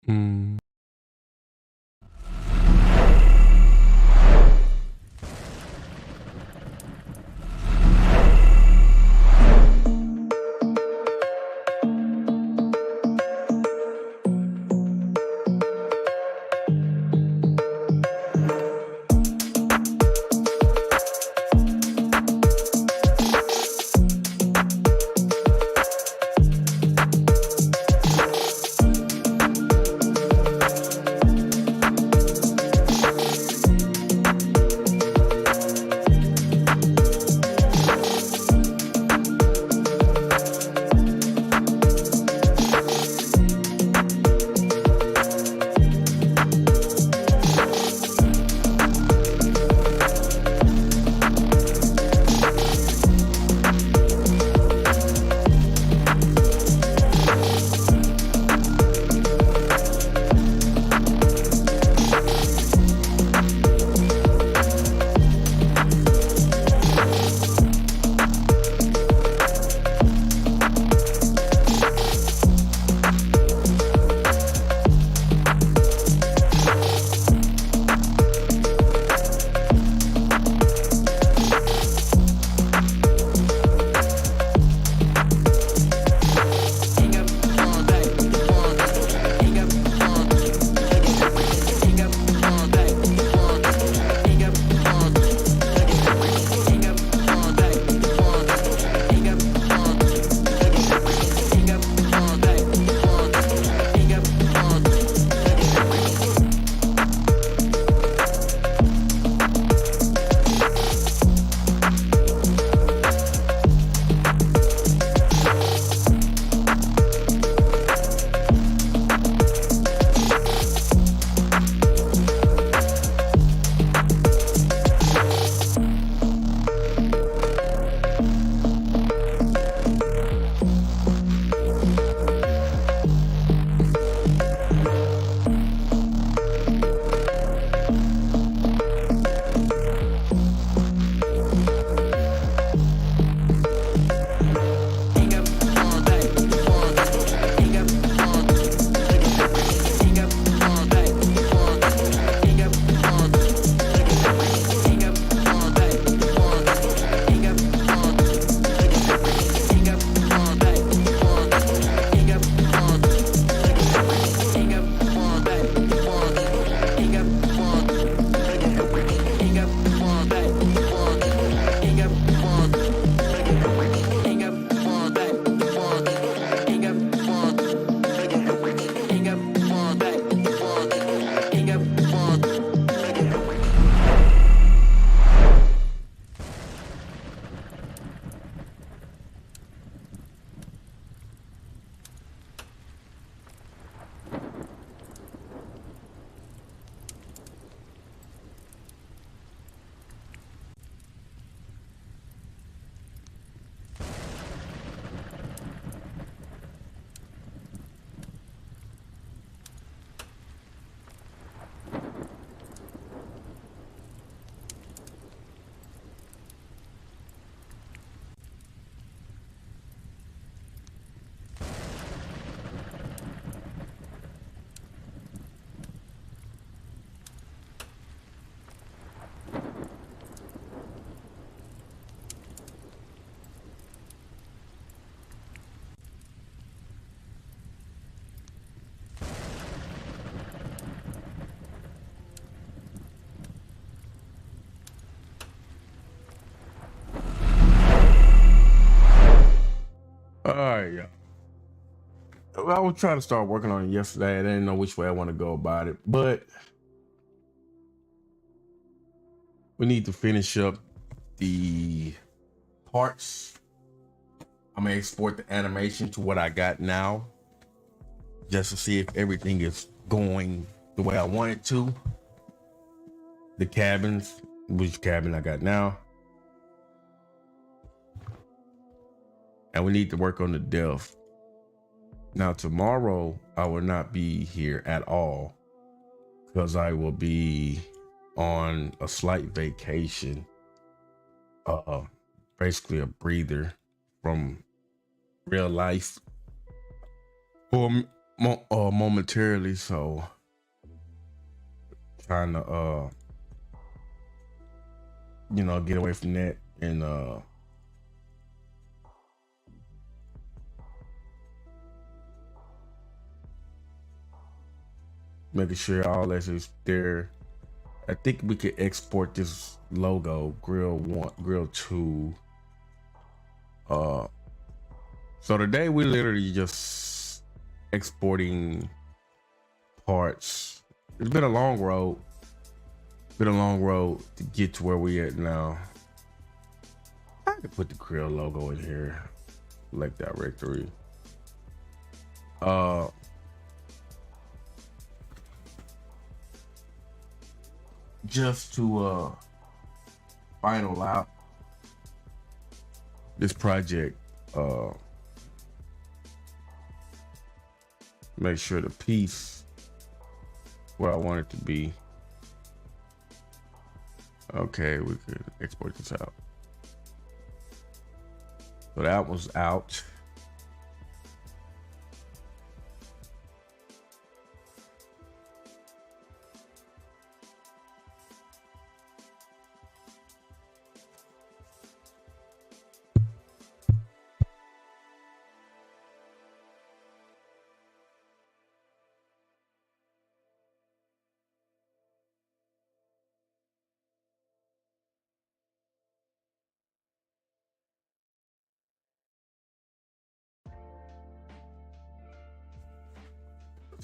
Mm. All right, yeah. I was trying to start working on it yesterday. I didn't know which way I want to go about it, but we need to finish up the parts. I'm gonna export the animation to what I got now, just to see if everything is going the way I want it to. The cabins, which cabin I got now, and we need to work on the depth. Now tomorrow I will not be here at all because I will be on a slight vacation, basically a breather from real life for momentarily, so trying to get away from that and making sure all that is there. I think we could export this logo, Grill 1, Grill 2. So today we literally just exporting parts. It's been a long road. Been a long road to get to where we at now. I could put the Grill logo in here, select directory. Just to final out this project, make sure the piece where I want it to be. Okay, we could export this out. So that was out.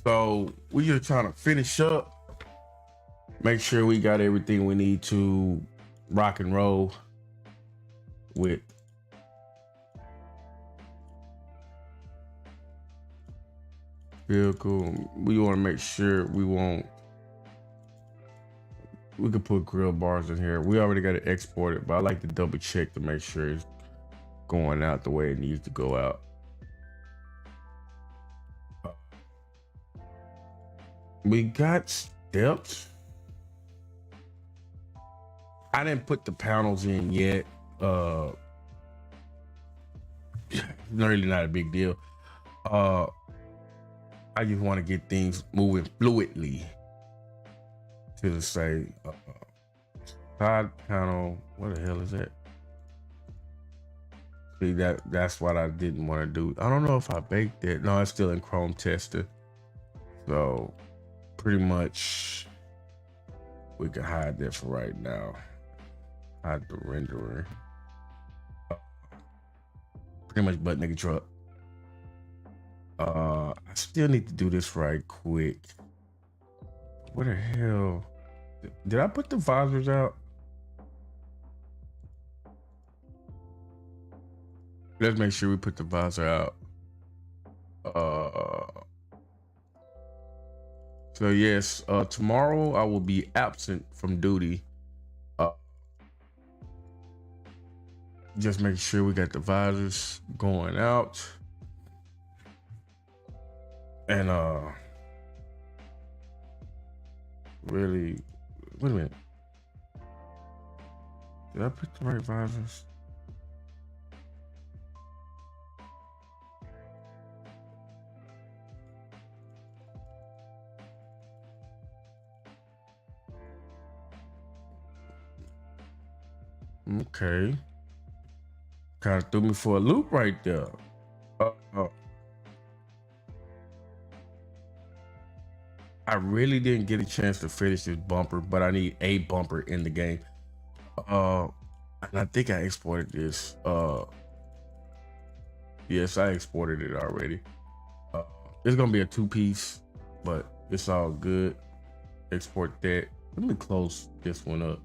So we just trying to finish up, make sure we got everything we need to rock and roll with vehicle. We want to make sure we could put grill bars in here. We already got it exported, but I like to double check to make sure it's going out the way it needs to go out. We got steps. I didn't put the panels in yet. Really not a big deal. I just want to get things moving fluidly. To say side panel, what the hell is that? See, that's what I didn't want to do. I don't know if I baked it. No, it's still in Chrome Tester. So pretty much we can hide that for right now. Hide the renderer. Pretty much butt nigga truck. I still need to do this right quick. What the hell? Did I put the visors out? Let's make sure we put the visor out. So yes, tomorrow I will be absent from duty. Just make sure we got the visors going out. And really, wait a minute. Did I put the right visors? Okay. Kind of threw me for a loop right there. I really didn't get a chance to finish this bumper, but I need a bumper in the game. And I think I exported this. Yes, I exported it already. It's gonna be a 2-piece, but it's all good. Export that. Let me close this one up.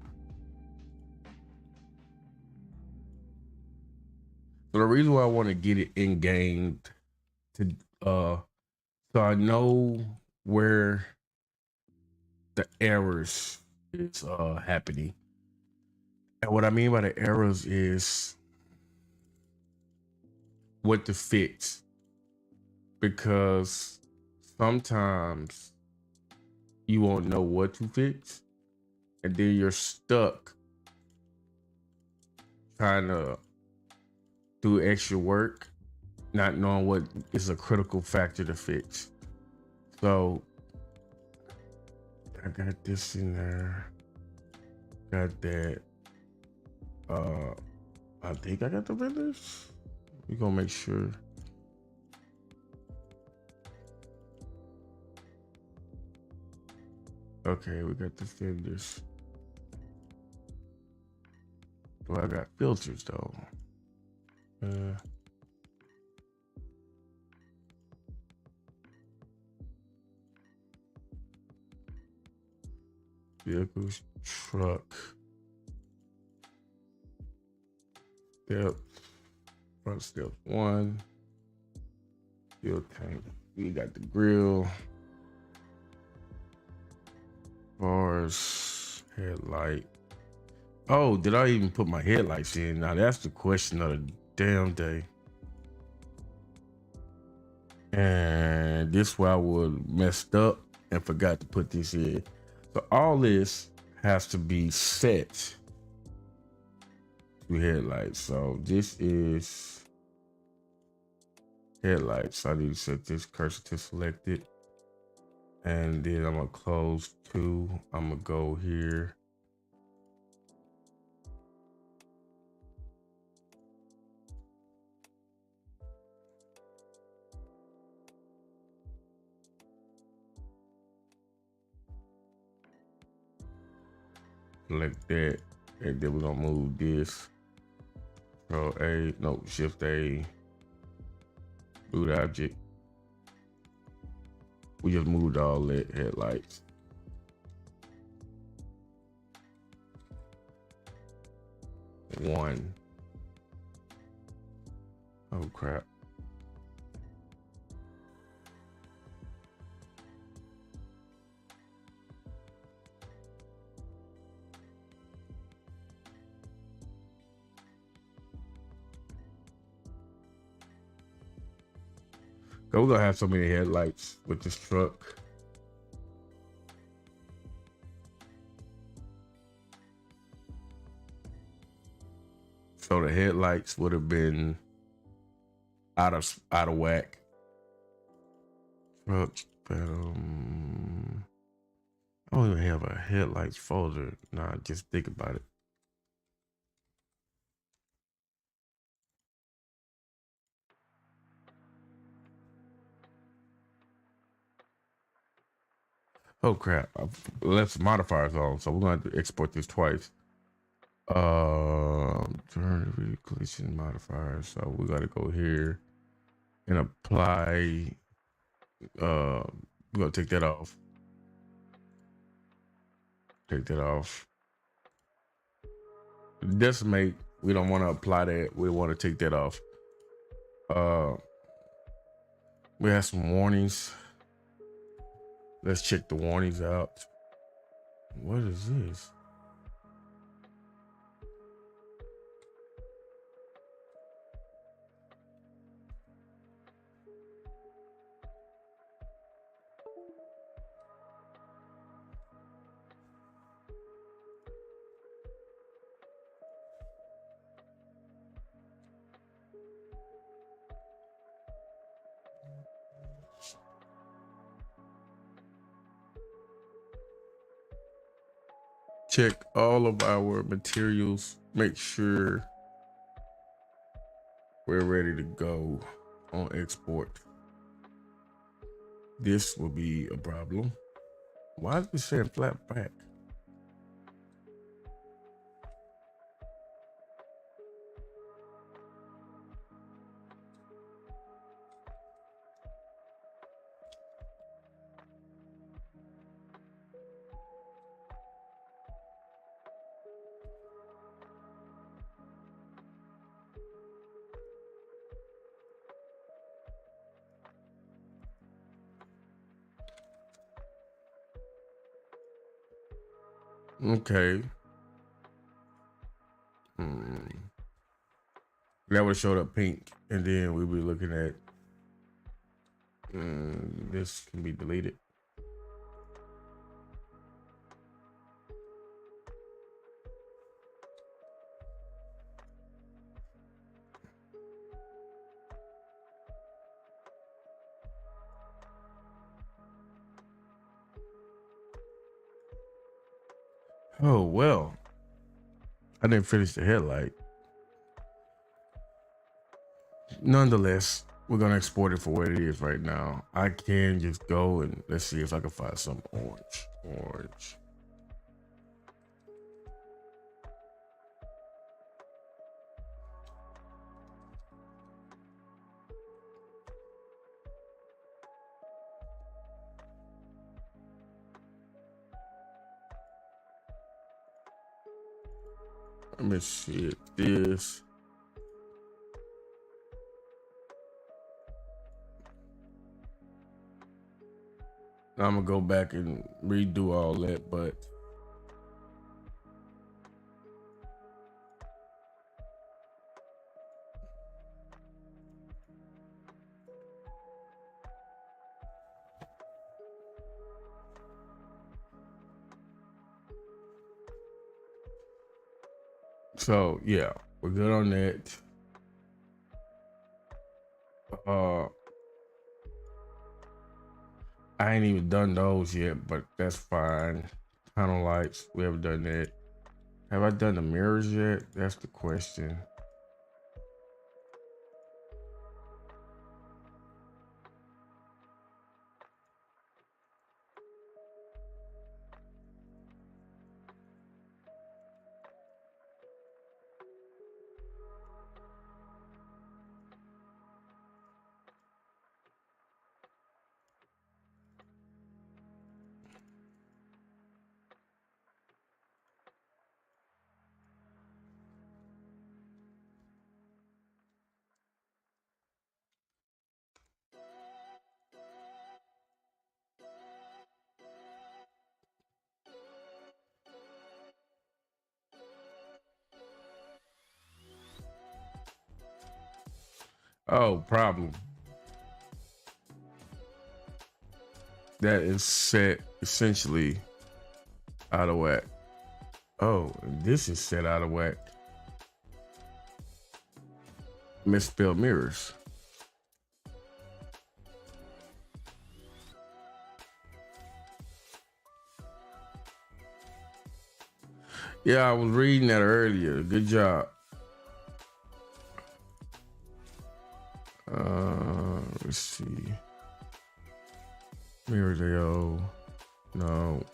So the reason why I want to get it in game to so I know where the errors is happening. And what I mean by the errors is what to fix. Because sometimes you won't know what to fix, and then you're stuck trying to do extra work, not knowing what is a critical factor to fix. So I got this in there. Got that. I think I got the vendors. We gonna make sure. Okay, we got the fenders. Well, I got filters though. Vehicles, truck, step, front step one, fuel tank. We got the grill, bars, headlight. Oh, did I even put my headlights in? Now that's the question of the damn day. And this where I would messed up and forgot to put this in. So all this has to be set to headlights. So this is headlights. I need to set this cursor to selected. And then I'm gonna close two. I'm gonna go here. Select that, and then we're gonna move this. Control A, no, Shift A, boot object. We just moved all that headlights. One. Oh crap. So we're gonna have so many headlights with this truck. So the headlights would have been out of whack. Truck, I don't even have a headlights folder. Nah, just think about it. Oh crap! I've left modifiers on, so we're gonna have to export this twice. Turn collision modifiers. So we gotta go here and apply. We're gonna take that off. Take that off. Decimate. We don't want to apply that. We want to take that off. We have some warnings. Let's check the warnings out. What is this? Check all of our materials. Make sure we're ready to go on export. This will be a problem. Why is it saying flat back? Okay. That would have showed up pink, and then we'll be looking at this can be deleted. Oh, well, I didn't finish the headlight. Nonetheless, we're gonna export it for what it is right now. I can just go and let's see if I can find some orange. Orange. Let me see this. I'm gonna go back and redo all that, but so yeah, we're good on that. I ain't even done those yet, but that's fine. Panel lights, we haven't done that. Have I done the mirrors yet? That's the question. Oh, problem. That is set essentially out of whack. Oh, and this is set out of whack. Misspelled mirrors. Yeah, I was reading that earlier. Good job. Let's see. Mirrors AO. No.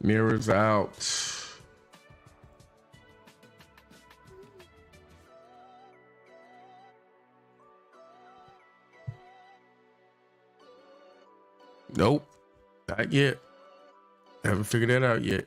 Mirrors out. Nope. Not yet. Haven't figured that out yet.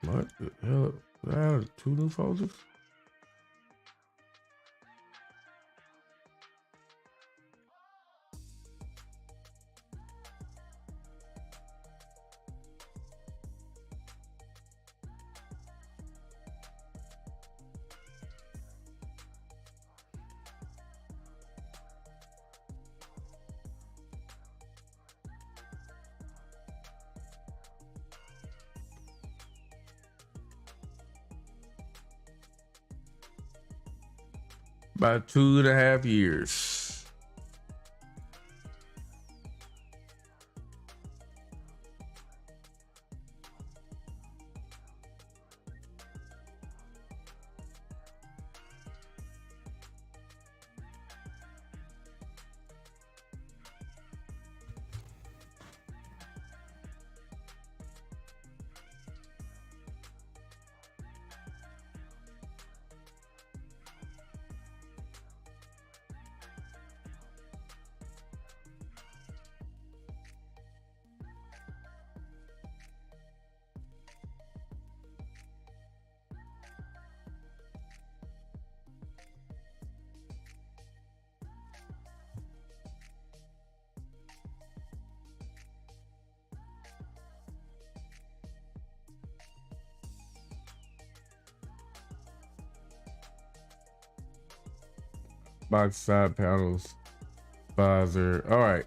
What the hell? I have 2 new folders? About 2.5 years. Box side panels, visor. All right.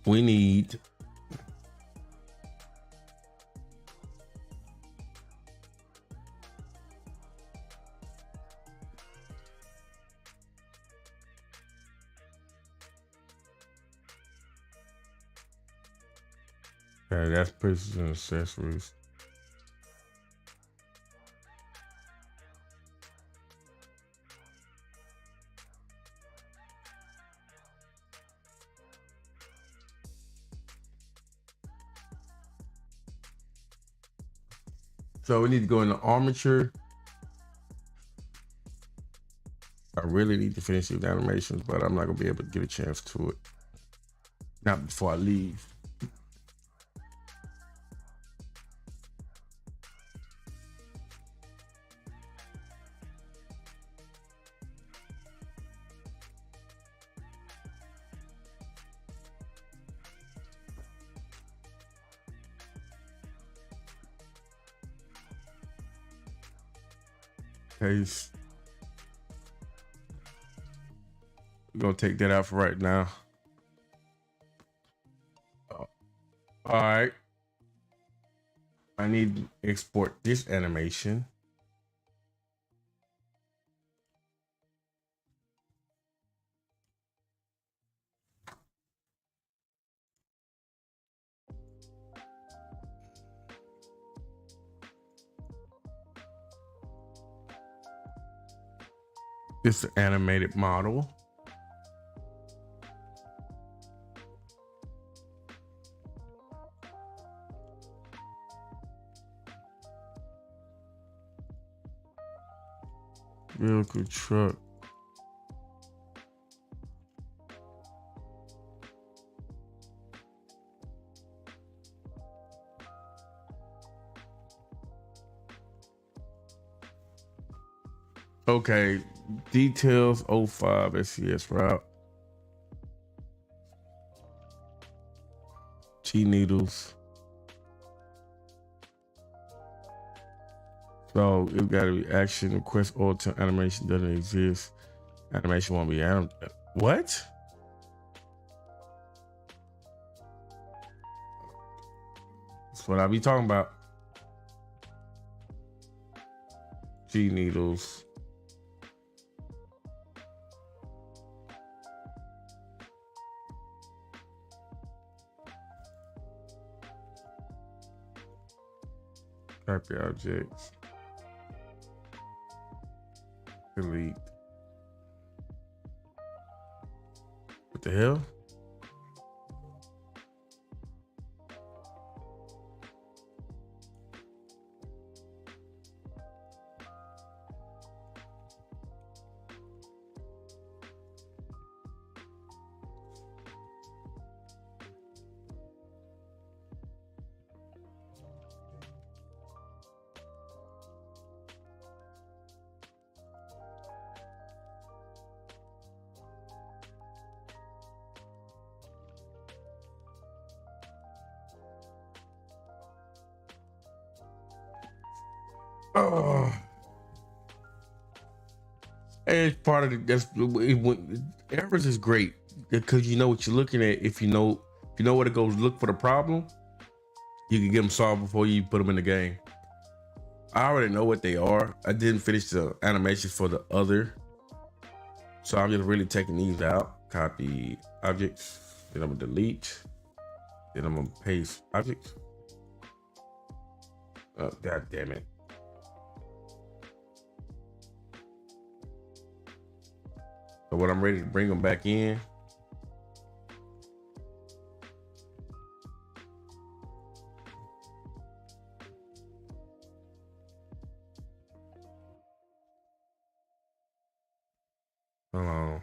We need okay, that's pieces and accessories. So we need to go into armature. I really need to finish these animations, but I'm not gonna be able to get a chance to it. Not before I leave. Paste. We're gonna take that out for right now. All right. I need to export this animation. This animated model. Vehicle truck. Okay, details 05 SCS route. T needles. So it got to be action request or to animation doesn't exist. Animation won't be what? That's what I be talking about. G needles. Copy objects. Delete. What the hell? Oh, it's part of the errors is great because you know what you're looking at. If you know where to go look for the problem, you can get them solved before you put them in the game. I already know what they are. I didn't finish the animation for the other, so I'm just really taking these out. Copy objects, then I'm gonna delete, then I'm gonna paste objects. Oh, god damn it. So when I'm ready to bring them back in, hold on.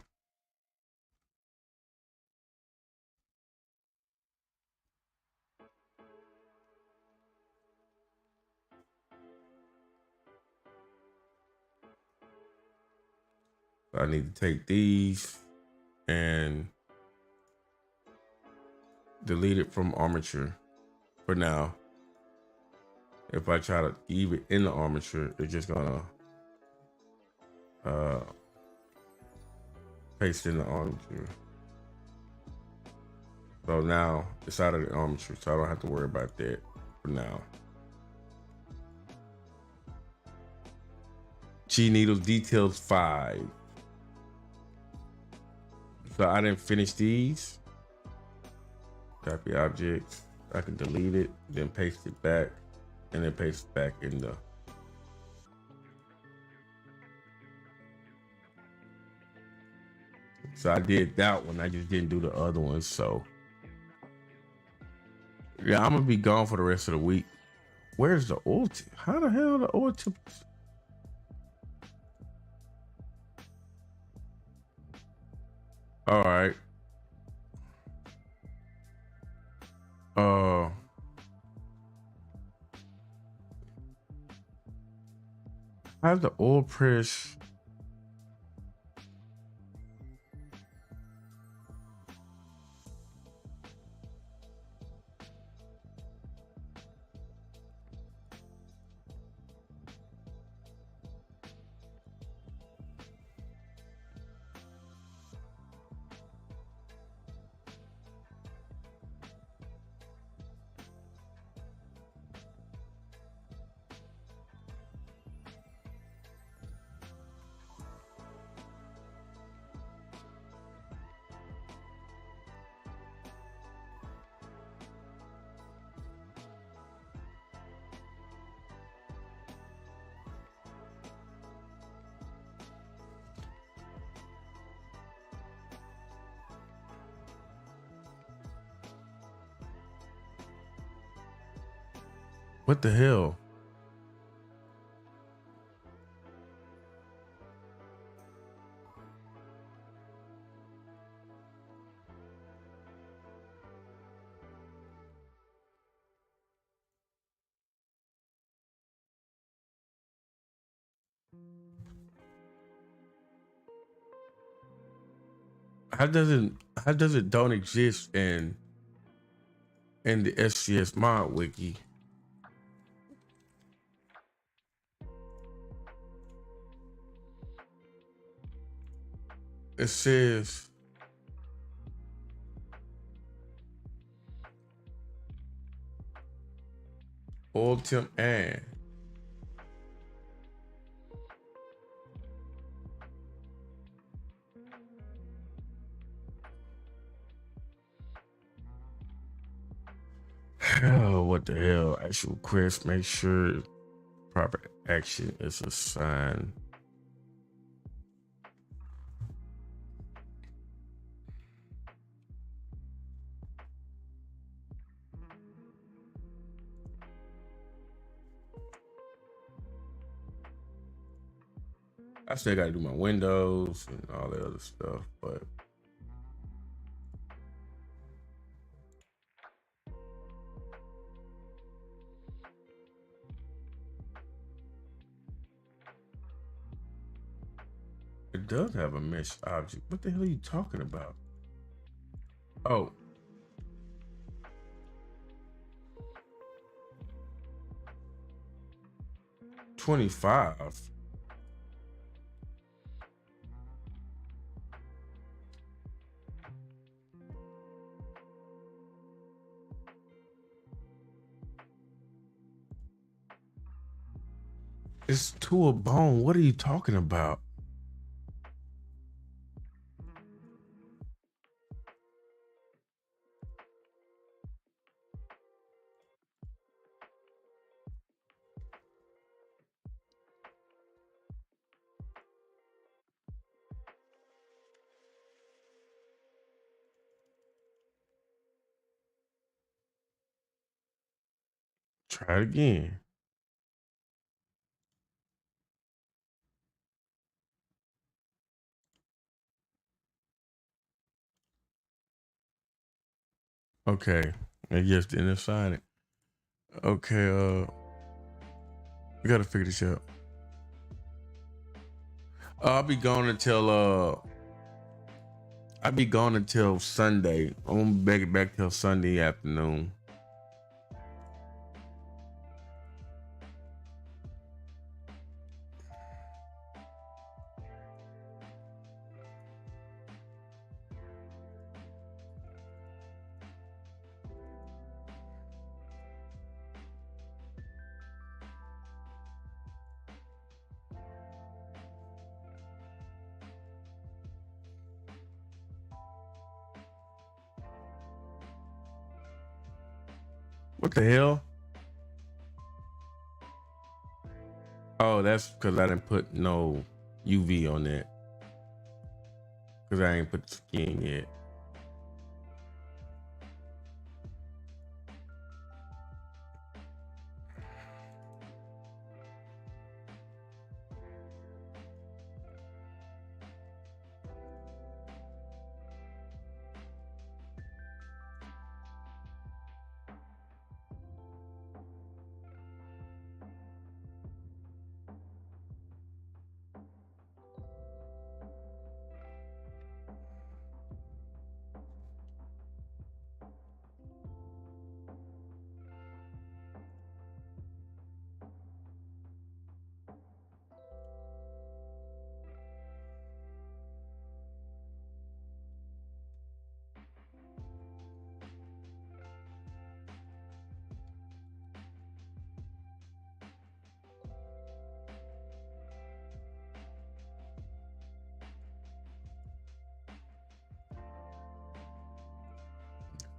I need to take these and delete it from armature for now. If I try to leave it in the armature, it's just gonna paste in the armature. So now it's out of the armature, so I don't have to worry about that for now. Chi needles details 5. So I didn't finish these. Copy objects. I can delete it, then paste it back, and then paste it back in the. So I did that one. I just didn't do the other ones. So yeah, I'm gonna be gone for the rest of the week. Where's the oil tip? How the hell the oil tip? All right. Uh, how's the oil press? What the hell? How does it don't exist in the SCS mod wiki? It says oil temp and oh, what the hell? Actual request. Make sure proper action is assigned. I still got to do my windows and all that other stuff, but it does have a mesh object. What the hell are you talking about? Oh, 25. It's to a bone. What are you talking about? Try it again. Okay. I just didn't assign it. Okay, we gotta figure this out. I'll be gone Sunday. I'm gonna make it back till Sunday afternoon. What the hell? Oh, that's because I didn't put no UV on that. Because I ain't put the skin yet.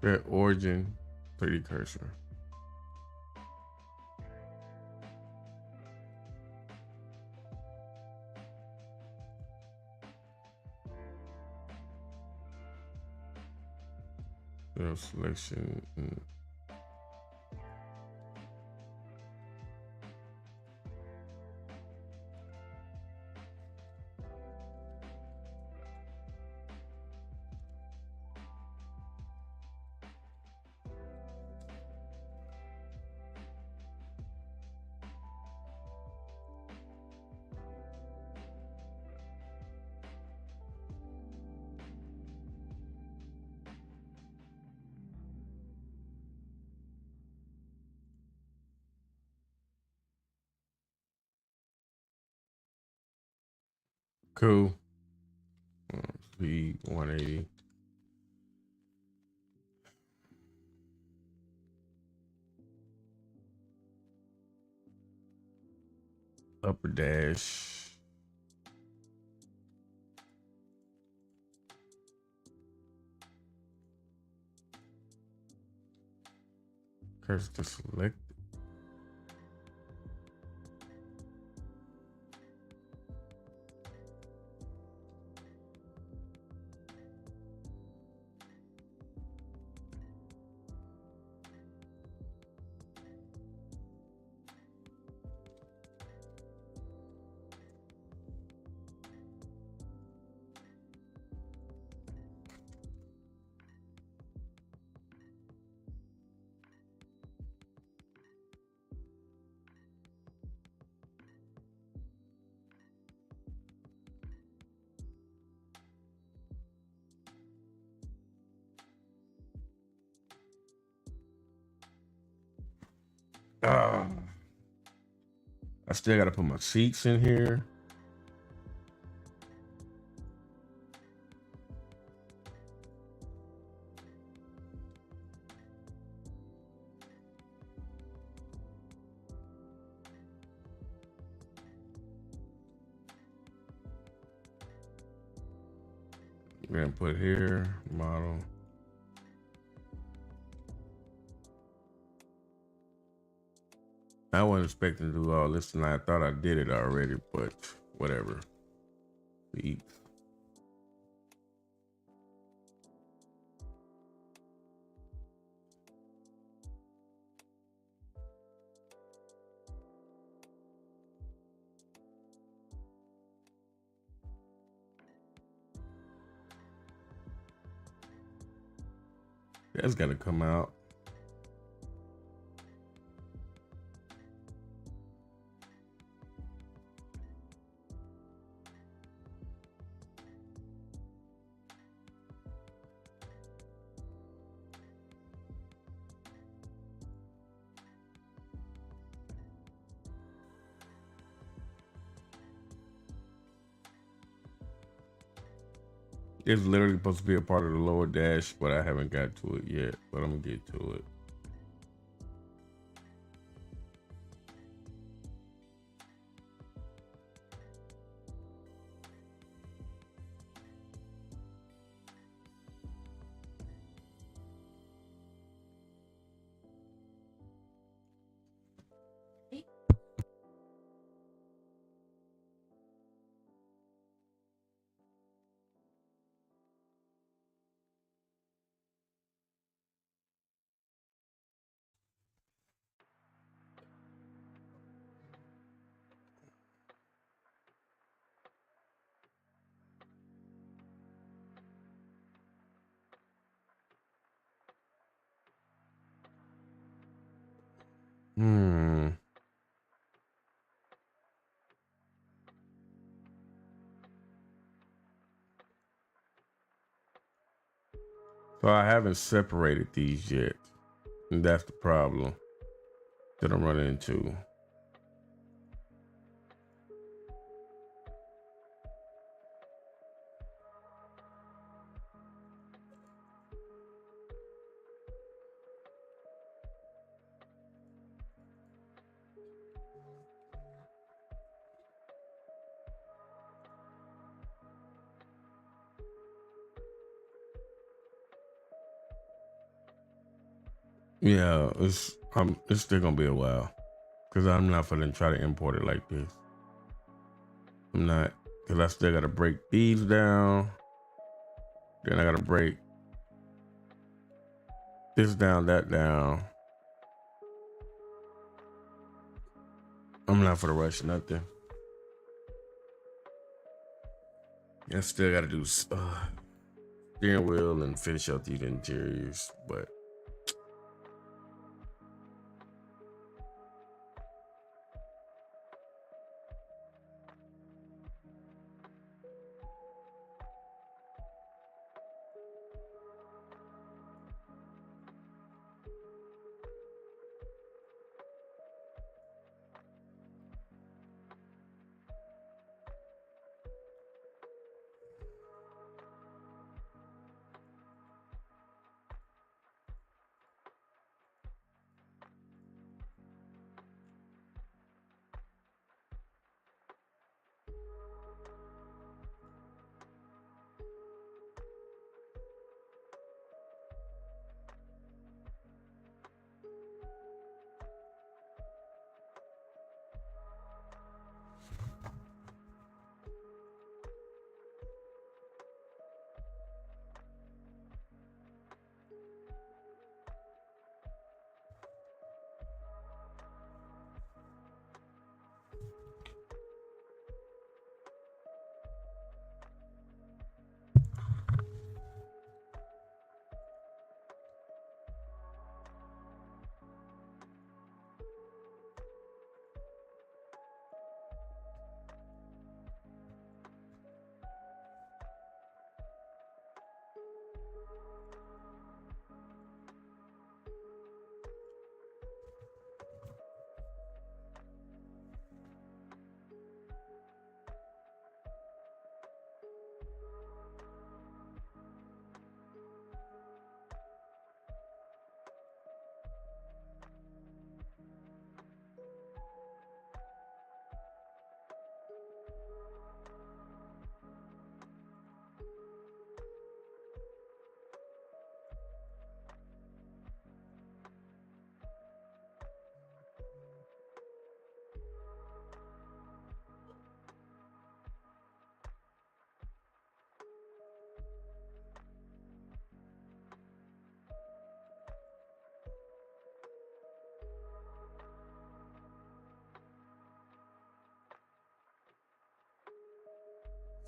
Their origin 3D cursor. Selection. Cool. Speed 180. Upper dash. Cursor to select. I still got to put my seats in here. We're gonna put here model. I wasn't expecting to do all this tonight. I thought I did it already, but whatever. Eat. That's gotta come out. It's literally supposed to be a part of the lower dash, but I haven't got to it yet, but I'm gonna get to it. Hmm. So I haven't separated these yet. And that's the problem that I'm running into. Yeah, it's still gonna be a while because I'm not gonna try to import it like this. I'm not, because I still gotta break these down. Then I gotta break this down, that down. I'm not for the rush nothing. I still gotta do steering wheel and finish up these interiors, but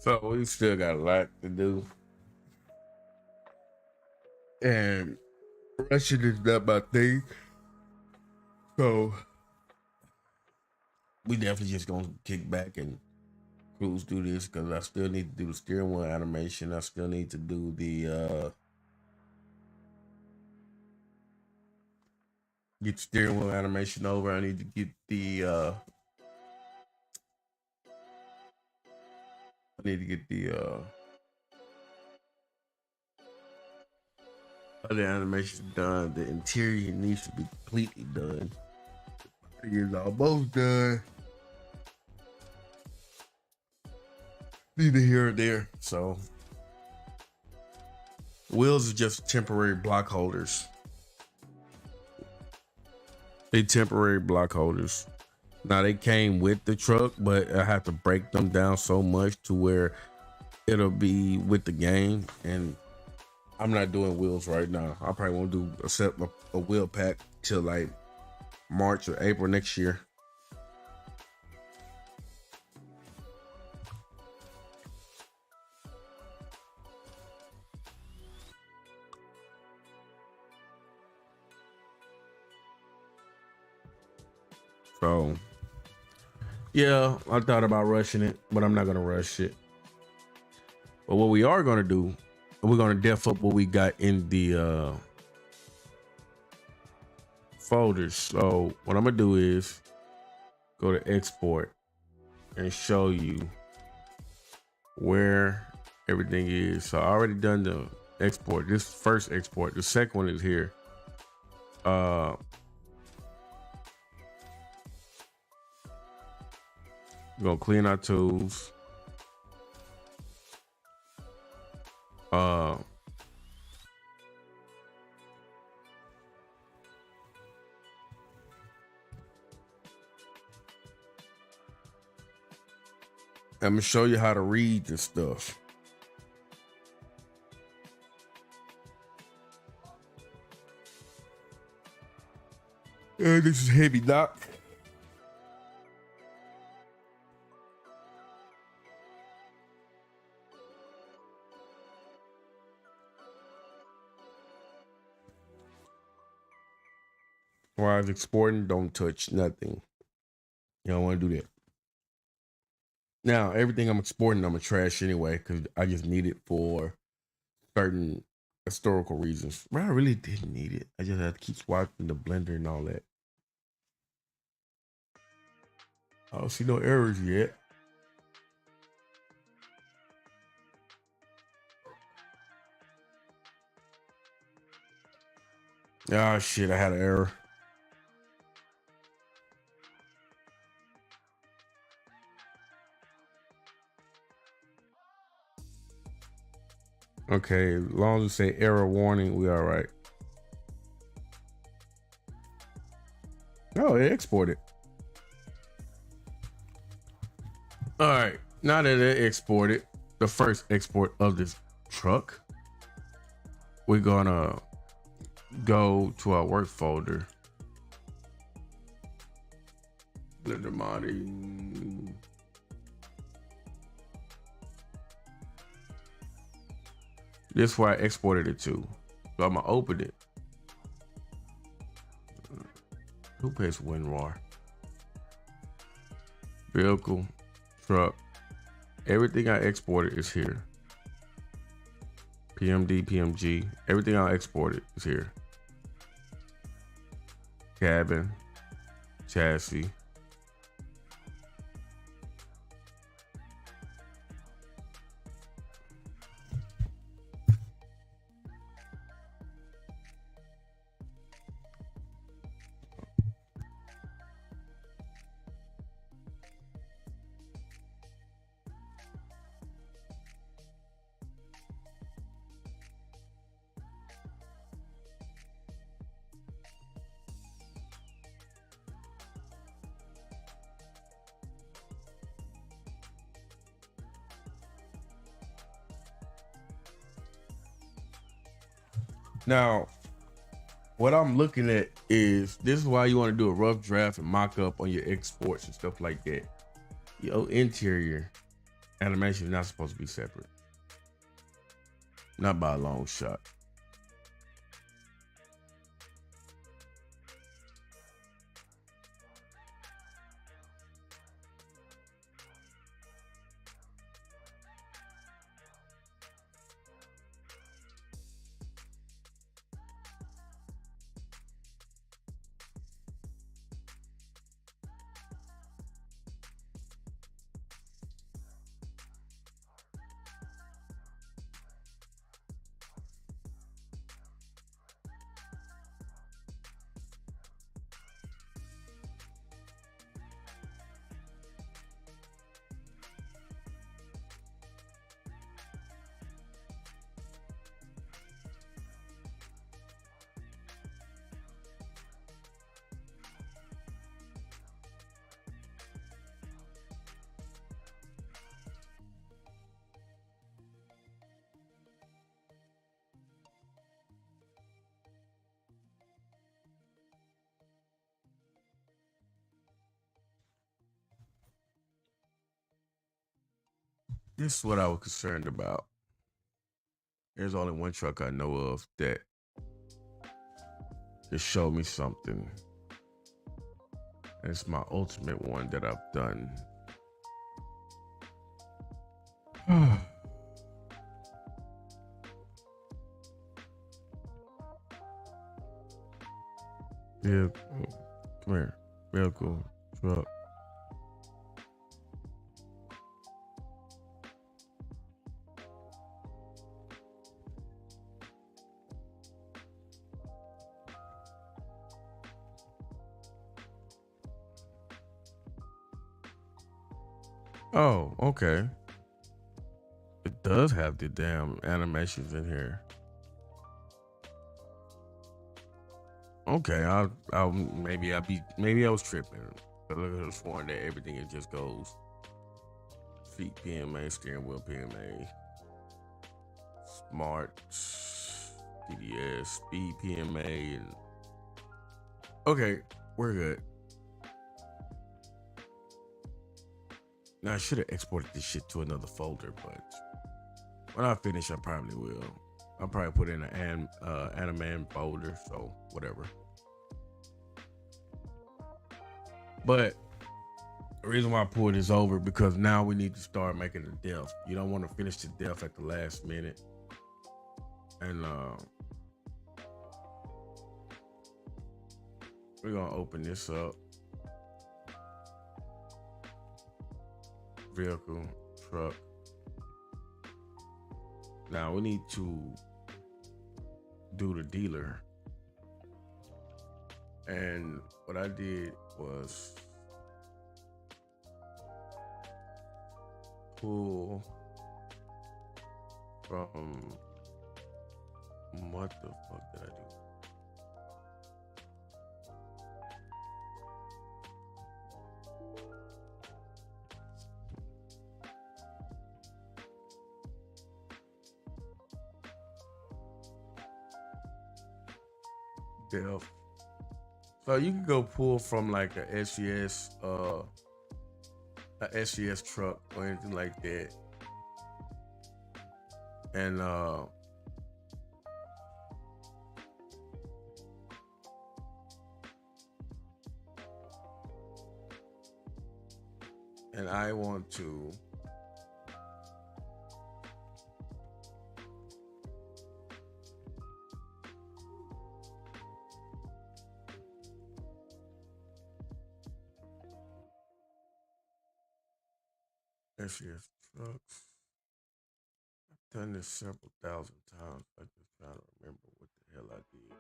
so we still got a lot to do. And rushing is not my thing. So we definitely just gonna kick back and cruise through this because I still need to do the steering wheel animation. I still need to do the get the steering wheel animation over. I need to get the other animation done. The interior needs to be completely done. It is almost done. Neither here or there. So wheels are just temporary block holders. They temporary block holders. Now they came with the truck, but I have to break them down so much to where it'll be with the game. And I'm not doing wheels right now. I probably won't do a wheel pack till like March or April next year. So yeah, I thought about rushing it, but I'm not gonna rush it. But what we are gonna do, we're gonna def up what we got in the folders. So what I'm gonna do is go to export and show you where everything is. So I already done the export. This first export, the second one is here. We're gonna clean our tools. I'm gonna show you how to read this stuff. This is heavy, doc. While I was exporting, don't touch nothing. You don't want to do that. Now, everything I'm exporting, I'm gonna trash anyway because I just need it for certain historical reasons. But I really didn't need it. I just had to keep swiping the blender and all that. I don't see no errors yet. Ah, shit, I had an error. Okay, as long as it say error warning, we all right. Oh, it exported. All right, now that it exported, the first export of this truck, we're gonna go to our work folder. Blender modding. This is where I exported it to. So I'm gonna open it. Who pays WinRAR? Vehicle, truck. Everything I exported is here. PMD, PMG. Everything I exported is here. Cabin, chassis. Now, what I'm looking at is this is why you want to do a rough draft and mock up on your exports and stuff like that. Your interior animation is not supposed to be separate. Not by a long shot. This is what I was concerned about. There's only one truck I know of that just showed me something. It's my ultimate one that I've done. Vehicle, come here. Vehicle, truck. Oh, okay. It does have the damn animations in here. Okay, I'll maybe maybe I was tripping. But look at this one that everything it just goes. Feet PMA, steering wheel PMA, smart DDS, speed PMA, and okay, we're good. Now I should have exported this shit to another folder, but when I finish, I probably will. I'll probably put it in an anime folder, so whatever. But the reason why I pulled this over because now we need to start making the death. You don't want to finish the death at the last minute. And we're gonna open this up. Vehicle, truck. Now we need to do the dealer. And what I did was pull from what the fuck did I do? Delph. So you can go pull from like a SES truck or anything like that. And I want to SES trucks. I've done this several thousand times. I just trying to remember what the hell I did.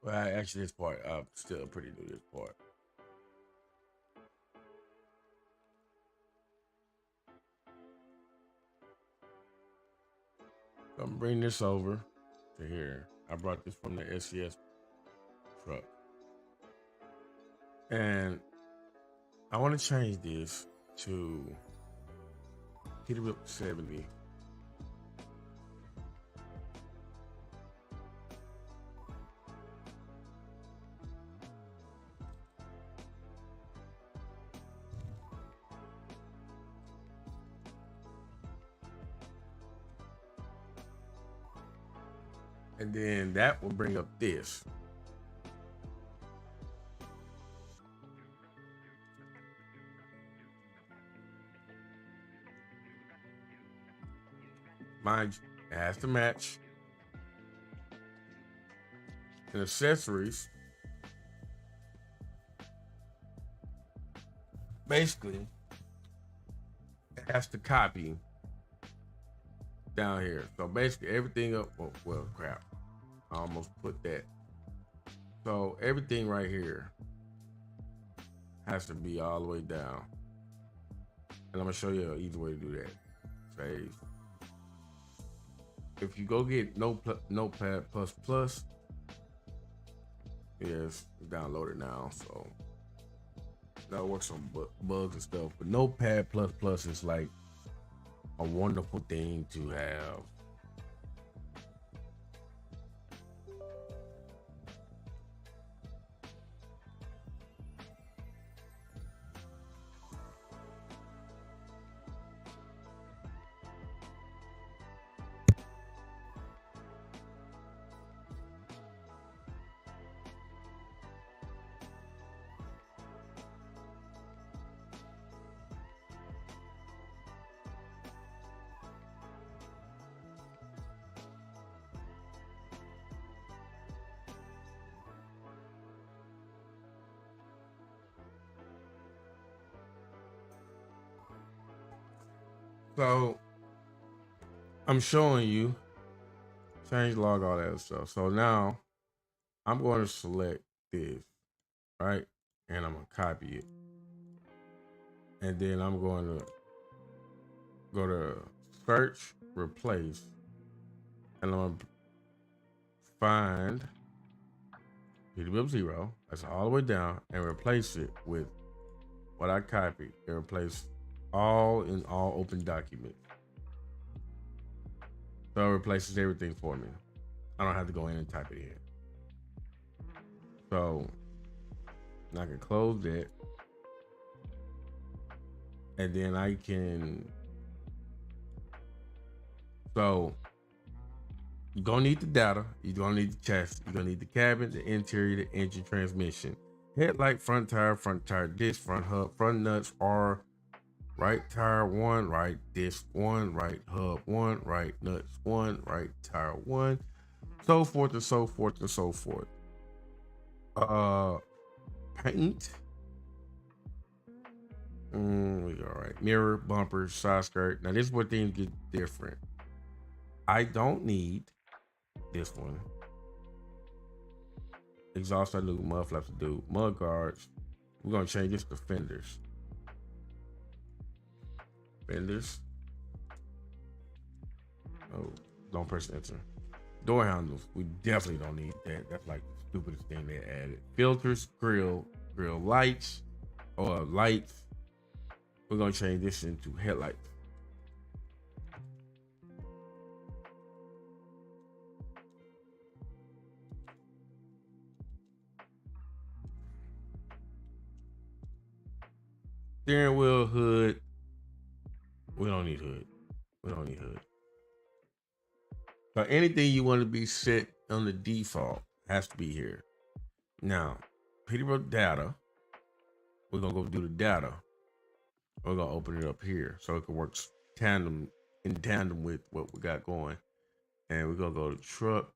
Well, actually, this part, I'm still pretty new to this part. So I'm bringing this over to here. I brought this from the SES truck. And I want to change this to Peterbilt 70. And then that will bring up this. Mind you, it has to match. And accessories. Basically, it has to copy down here. So basically everything up, well, crap. I almost put that. So everything right here has to be all the way down. And I'm gonna show you an easy way to do that. Save. If you go get Notepad++, yes, download it now. So that works on bugs and stuff. But Notepad++ is like a wonderful thing to have. So I'm showing you change log, all that stuff. So now I'm going to select this, right? And I'm going to copy it. And then I'm going to go to search, replace, and I'm going to find PWB 0. That's all the way down, and replace it with what I copied and replace all in all open documents. So it replaces everything for me. I don't have to go in and type it in. So I can close that. And then I can, so you're gonna need the data, you're gonna need the chassis, you're gonna need the cabin, the interior, the engine, transmission, headlight, front tire disc, front hub, front nuts, or right tire 1, right disc 1, right hub 1, right nuts 1, right tire 1, so forth and so forth and so forth. Paint. We go right. Mirror, bumper, side skirt. Now this is where things get different. I don't need this one. Exhaust I do, mud flaps I do, mud guards. We're gonna change this to fenders. Fenders. Oh, don't press enter. Door handles. We definitely don't need that. That's like the stupidest thing they added. Filters, grill lights, or lights. We're gonna change this into headlights. Steering wheel, hood. We don't need hood. We don't need hood. So anything you want to be set on the default has to be here. Now, Peterborough data. We're gonna go do the data. We're gonna open it up here so it can work in tandem with what we got going. And we're gonna go to truck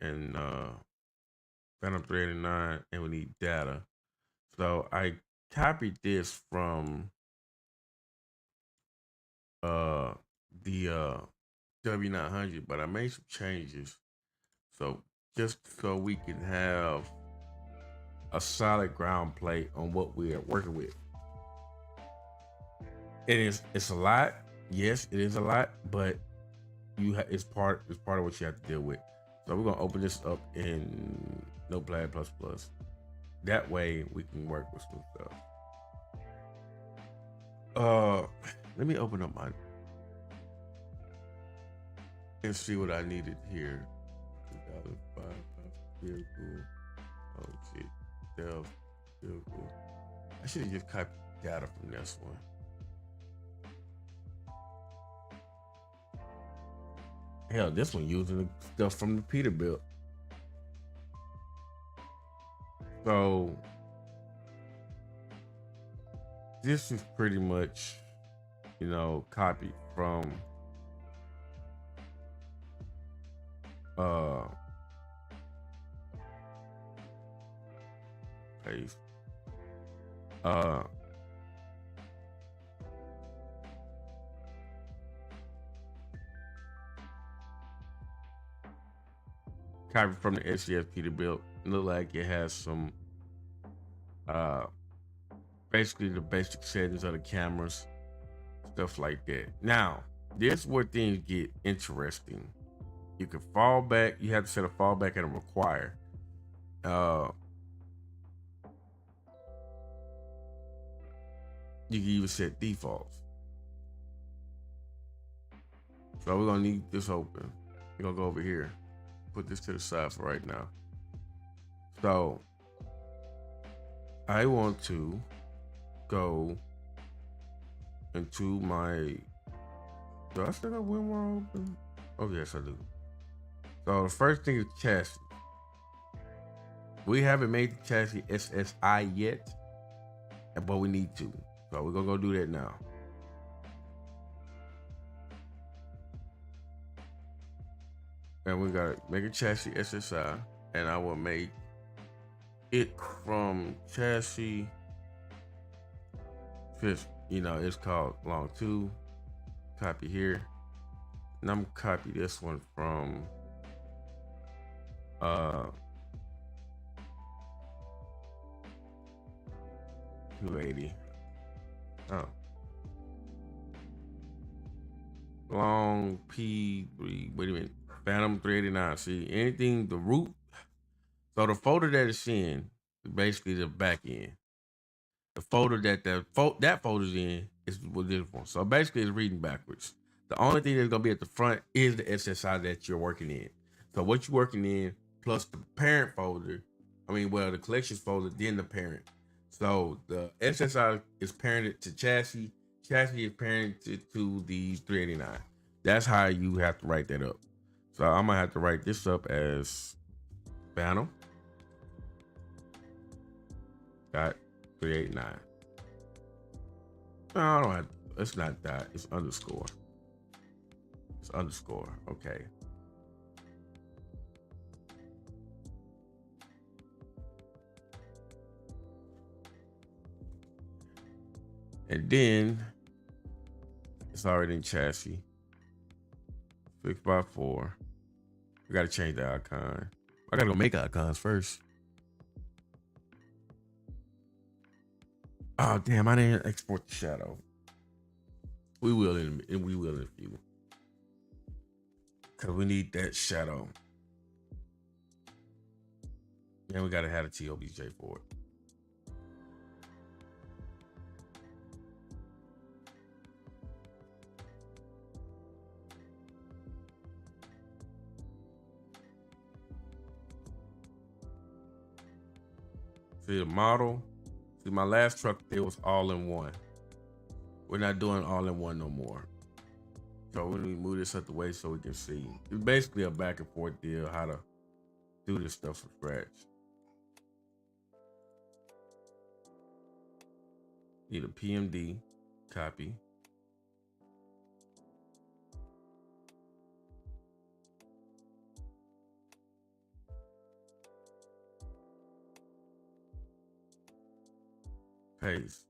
and Phantom 389, and we need data. So I copied this from the W900, but I made some changes. So just so we can have a solid ground plate on what we are working with. It's a lot. Yes, it is a lot, but it's part of what you have to deal with. So we're gonna open this up in Notepad++. That way we can work with some stuff. Let me open up my and see what I needed here. 2005 vehicle. Oh shit. Delve vehicle. I should have just copied data from this one. Hell, this one using the stuff from the Peterbilt. So this is pretty much, copied from paste. Copy from the SCS Peterbilt. Look like it has some basically the basic settings of the cameras, stuff like that. Now, this is where things get interesting. You can fall back. You have to set a fallback and a require. You can even set defaults. So we're gonna need this open. We're gonna go over here. Put this to the side for right now. So I want to go into my. Do I still got WinRAR open? Oh yes, I do. So the first thing is chassis. We haven't made the chassis SSI yet, but we need to. So we're gonna go do that now. And we gotta make a chassis SSI, and I will make it from chassis. It's called long 2, Copy here. And I'm gonna copy this one from 280. Oh. Long P3. Wait a minute. Phantom 389. See, anything the root. So the folder that it's in is basically the back end. The folder that folder's in is what this one. So basically it's reading backwards. The only thing that's gonna be at the front is the SSI that you're working in. So what you're working in plus the parent folder, the collections folder, then the parent. So the SSI is parented to chassis. Chassis is parented to the 389. That's how you have to write that up. So I'm gonna have to write this up as Phantom dot 389. No, I don't have. It's not that. It's underscore. It's underscore. Okay. And then it's already in chassis. 6x4. We gotta change the icon. I gotta go make icons first. Oh damn! I didn't export the shadow. We will in a few, cause we need that shadow. And we gotta have a TOBJ for it. See the model. See my last truck, it was all in one. We're not doing all in one no more. So we need to move this out the way so we can see. It's basically a back and forth deal how to do this stuff from scratch. Need a PMD copy. Paste.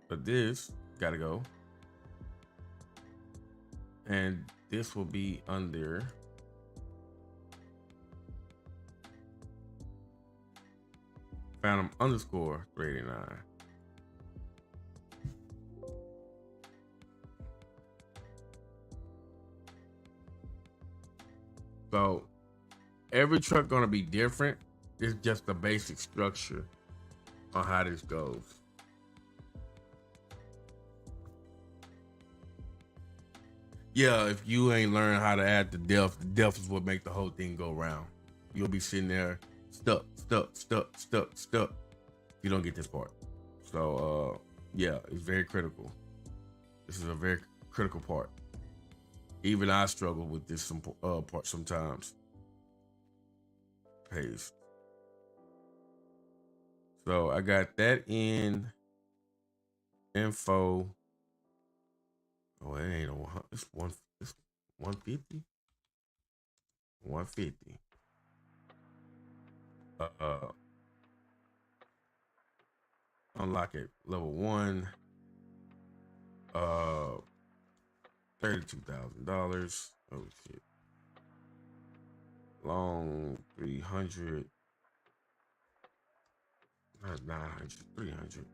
But this gotta go. And this will be under Phantom underscore 389. So every truck gonna be different. It's just the basic structure on how this goes. Yeah, if you ain't learned how to add the depth is what make the whole thing go round. You'll be sitting there stuck. You don't get this part. So yeah, it's very critical. This is a very critical part. Even I struggle with this part sometimes. Paste. So I got that in info. Oh, it ain't it's 150. 150. Unlock it. Level 1. $32,000. Oh shit. Long 300. Not 900. 300.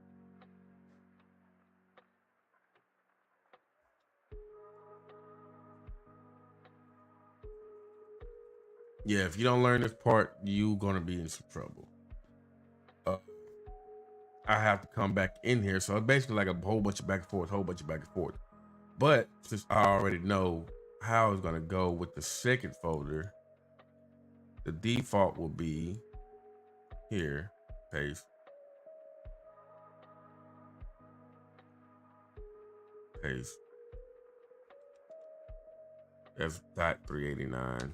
Yeah, if you don't learn this part, you're gonna be in some trouble. I have to come back in here, so it's basically like a whole bunch of back and forth. But since I already know how it's gonna go with the second folder, the default will be here. Paste. Paste. That's .389.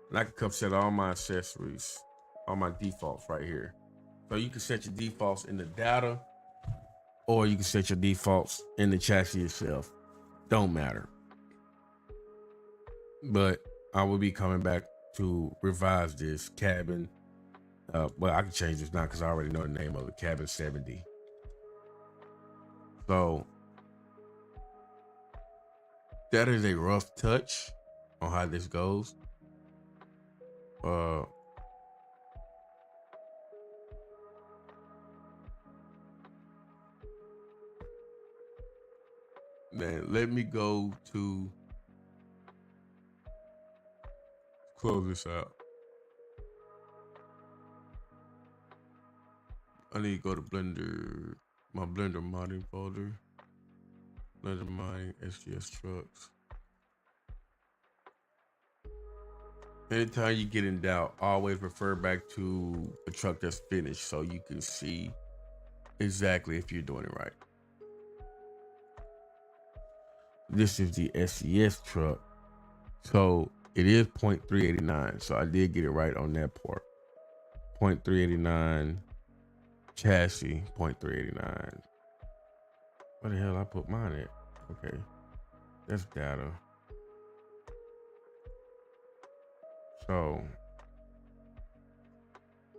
And I can come set all my accessories, all my defaults right here. So you can set your defaults in the data, or you can set your defaults in the chassis itself. Don't matter. But I will be coming back to revise this cabin Well, I can change this now because I already know the name of it. Cabin 70. So that is a rough touch on how this goes. Then let me go to close this out. I need to go to Blender, my Blender modding folder. Blender modding, SGS trucks. Anytime you get in doubt, always refer back to a truck that's finished so you can see exactly if you're doing it right. This is the SCS truck. So it is 0.389. So I did get it right on that part. 0.389 chassis, 0.389. Where the hell I put mine at? Okay, that's data. So,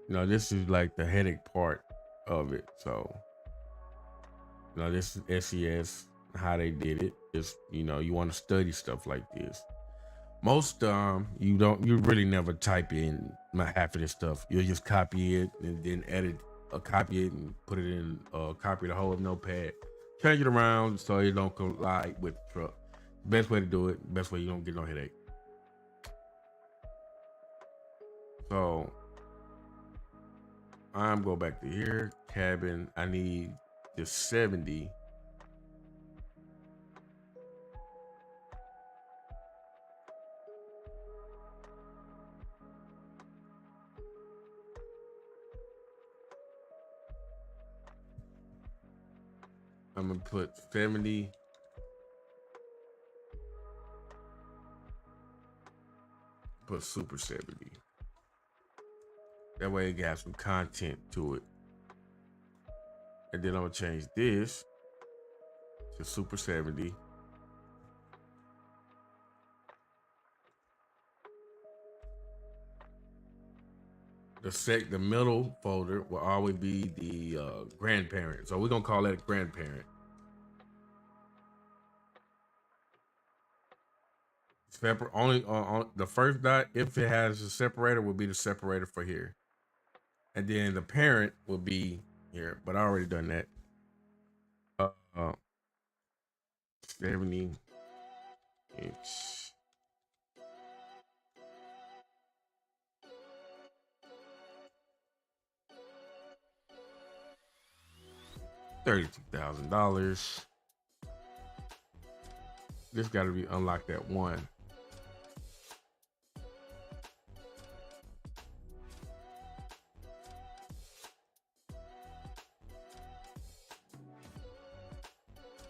this is like the headache part of it. So, this is SES, how they did it. Just, you want to study stuff like this. Most you really never type in half of this stuff. You'll just copy it and then edit, copy it and put it in, copy the whole notepad, change it around so it don't collide with the truck. Best way to do it. Best way you don't get no headache. So I'm go back to here, cabin. I need the 70. I'm gonna put 70. Put super 70. That way it got some content to it. And then I'm gonna change this to super 70. The middle folder will always be the grandparent. So we're gonna call that grandparent. Separate only on the first dot. If it has a separator, will be the separator for here, and then the parent will be here. But I already done that. 70 inch. $32,000. This got to be unlocked at 1.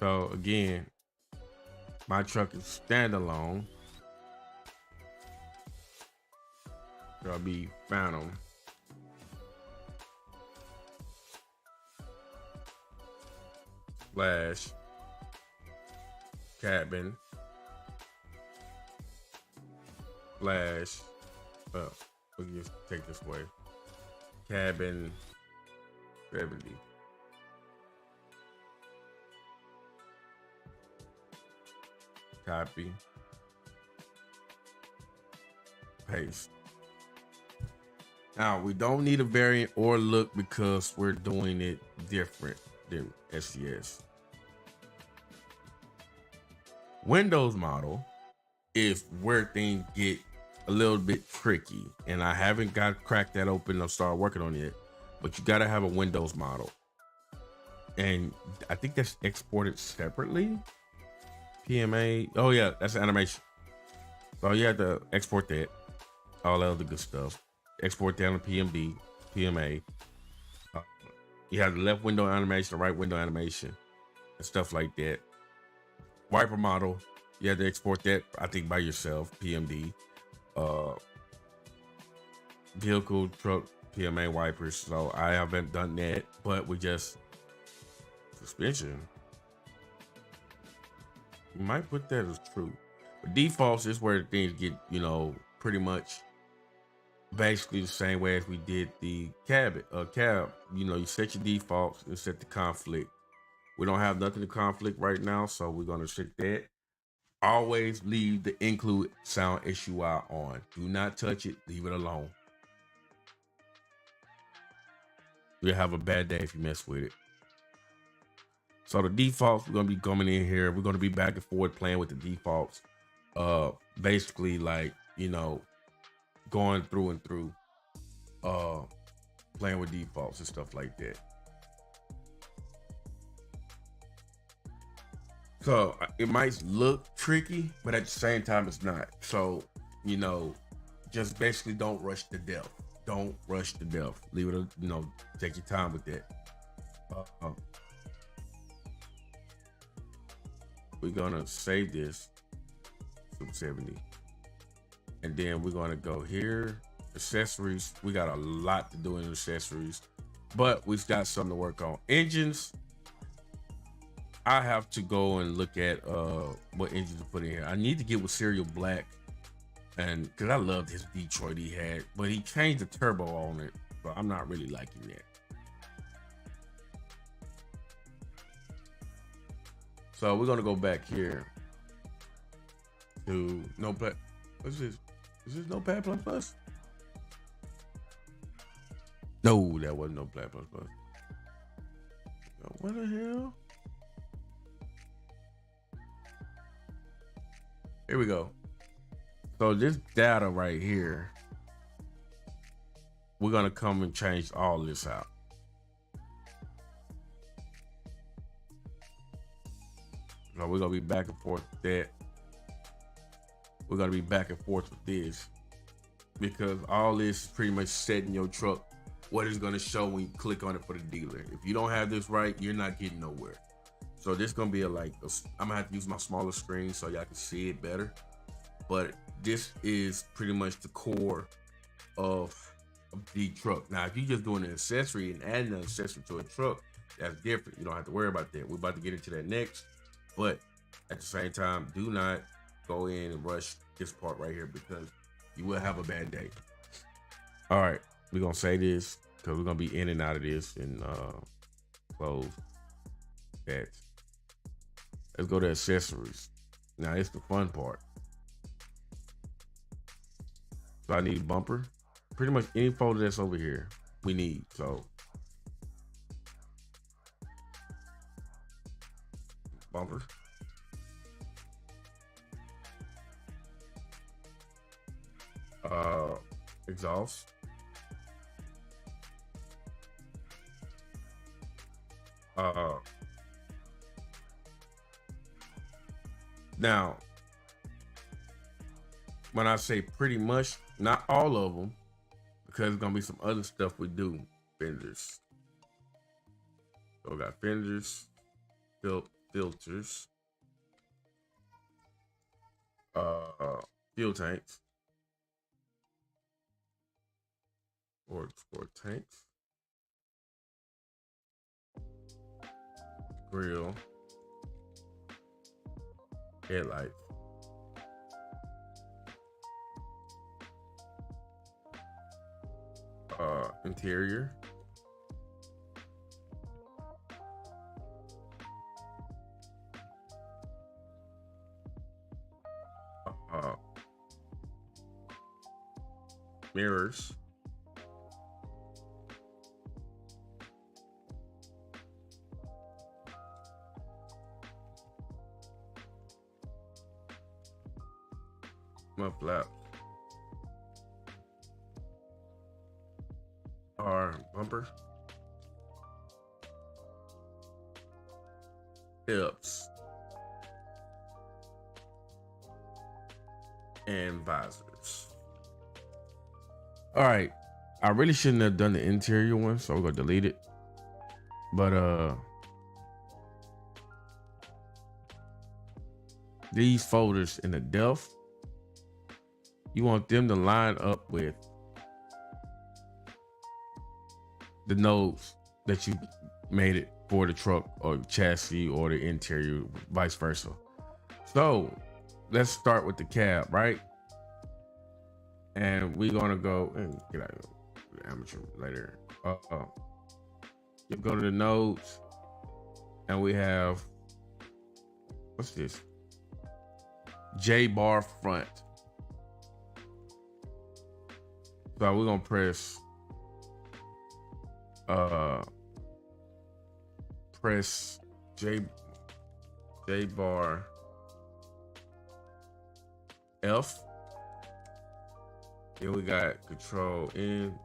So again, my truck is standalone. So I'll be Phantom. Flash. Cabin. Flash. We'll just take this way. Cabin 70. Copy. Paste. Now we don't need a variant or look because we're doing it different than SCS. Windows model is where things get a little bit tricky, and I haven't cracked that open or started working on it. But you gotta have a Windows model, and I think that's exported separately. PMA. Oh yeah, that's animation. So you have to export that, all that other good stuff. Export down to PMD, PMA. You have the left window animation, the right window animation, and stuff like that. Wiper model, you have to export that, I think, by yourself, PMD. Vehicle, truck, PMA wipers. So I haven't done that, but we just suspension. We might put that as true. But defaults is where things get, pretty much basically the same way as we did the cab. You know, you set your defaults and set the conflict. We don't have nothing to conflict right now, so we're gonna set that. Always leave the include sound SUI on. Do not touch it, leave it alone. You'll have a bad day if you mess with it. So the defaults, we're gonna be coming in here. We're gonna be back and forth playing with the defaults. Basically like, you know, going through and through, playing with defaults and stuff like that. So it might look tricky, but at the same time, it's not. So, you know, just basically don't rush to death. Don't rush to death. Leave it, you know, take your time with that. We're gonna save this to 70. And then we're gonna go here, accessories. We got a lot to do in accessories, but we've got something to work on. Engines, I have to go and look at what engines to put in here. I need to get with Serial Black, and because I loved his Detroit he had, but he changed the turbo on it, so I'm not really liking that. So we're gonna go back here to Notepad. What's this? Is this Notepad Plus Plus? No, that wasn't Notepad Plus Plus. What the hell? Here we go. So this data right here, we're gonna come and change all this out. So we're gonna be back and forth with that. We're gonna be back and forth with this because all this is pretty much setting your truck what it's gonna show when you click on it for the dealer. If you don't have this right, you're not getting nowhere. So this gonna be I'm gonna have to use my smaller screen so y'all can see it better. But this is pretty much the core of the truck. Now, if you're just doing an accessory and adding an accessory to a truck, that's different. You don't have to worry about that. We're about to get into that next. But at the same time, do not go in and rush this part right here because you will have a bad day. All right, we're gonna say this because we're gonna be in and out of this and close that. Let's go to accessories. Now it's the fun part. So I need bumper. Pretty much any folder that's over here, we need. So bumper. Exhaust. Now, when I say pretty much, not all of them, because there's gonna be some other stuff we do. Fenders. So we got fenders, filters, fuel tanks, or tanks, grill, headlights, interior, mirrors, mud flaps, our bumper, tips, and visors. All right, I really shouldn't have done the interior one, so we're gonna delete it. But these folders in the depth, you want them to line up with the nodes that you made it for the truck or chassis or the interior, vice versa. So let's start with the cab, right? And we're gonna go and get out of the amateur later. You go to the nodes, and we have what's this? J bar front. So we're gonna press press J bar F. Then we got Control N,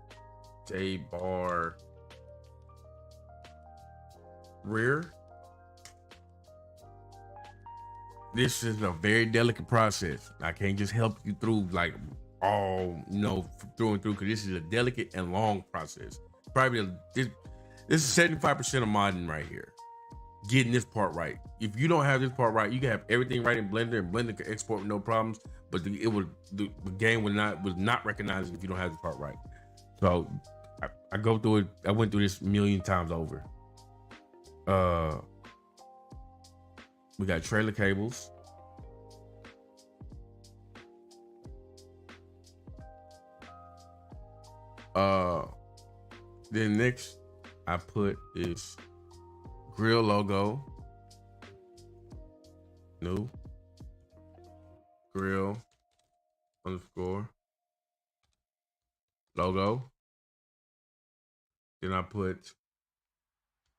J bar rear. This is a very delicate process. I can't just help you through like all through and through, because this is a delicate and long process. Probably this is 75% of modding right here. Getting this part right. If you don't have this part right, you can have everything right in Blender, and Blender can export with no problems, but the game was not recognized if you don't have this part right. So I go through it. I went through this a million times over. We got trailer cables. Then next I put is grill logo. New grill underscore logo. Then I put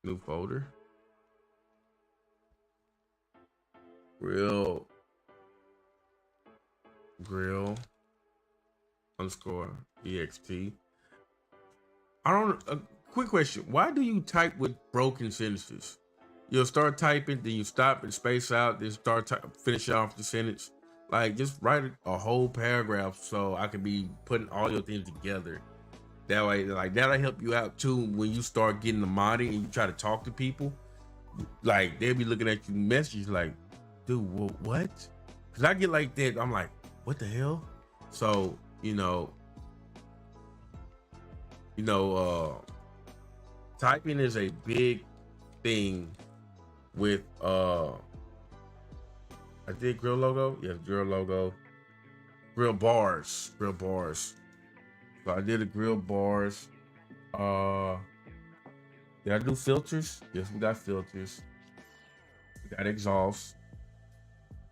new folder. Grill underscore ext. I don't. A quick question: why do you type with broken sentences? You'll start typing, then you stop and space out, then finish off the sentence. Like, just write a whole paragraph so I can be putting all your things together. That way, like that'll help you out too when you start getting the modding and you try to talk to people. Like, they'll be looking at you messages like, dude, what? Because I get like that. I'm like, what the hell? So typing is a big thing with I did grill logo. Yes, grill logo. Grill bars. So I did the grill bars. Did I do filters? Yes, we got filters. We got exhaust.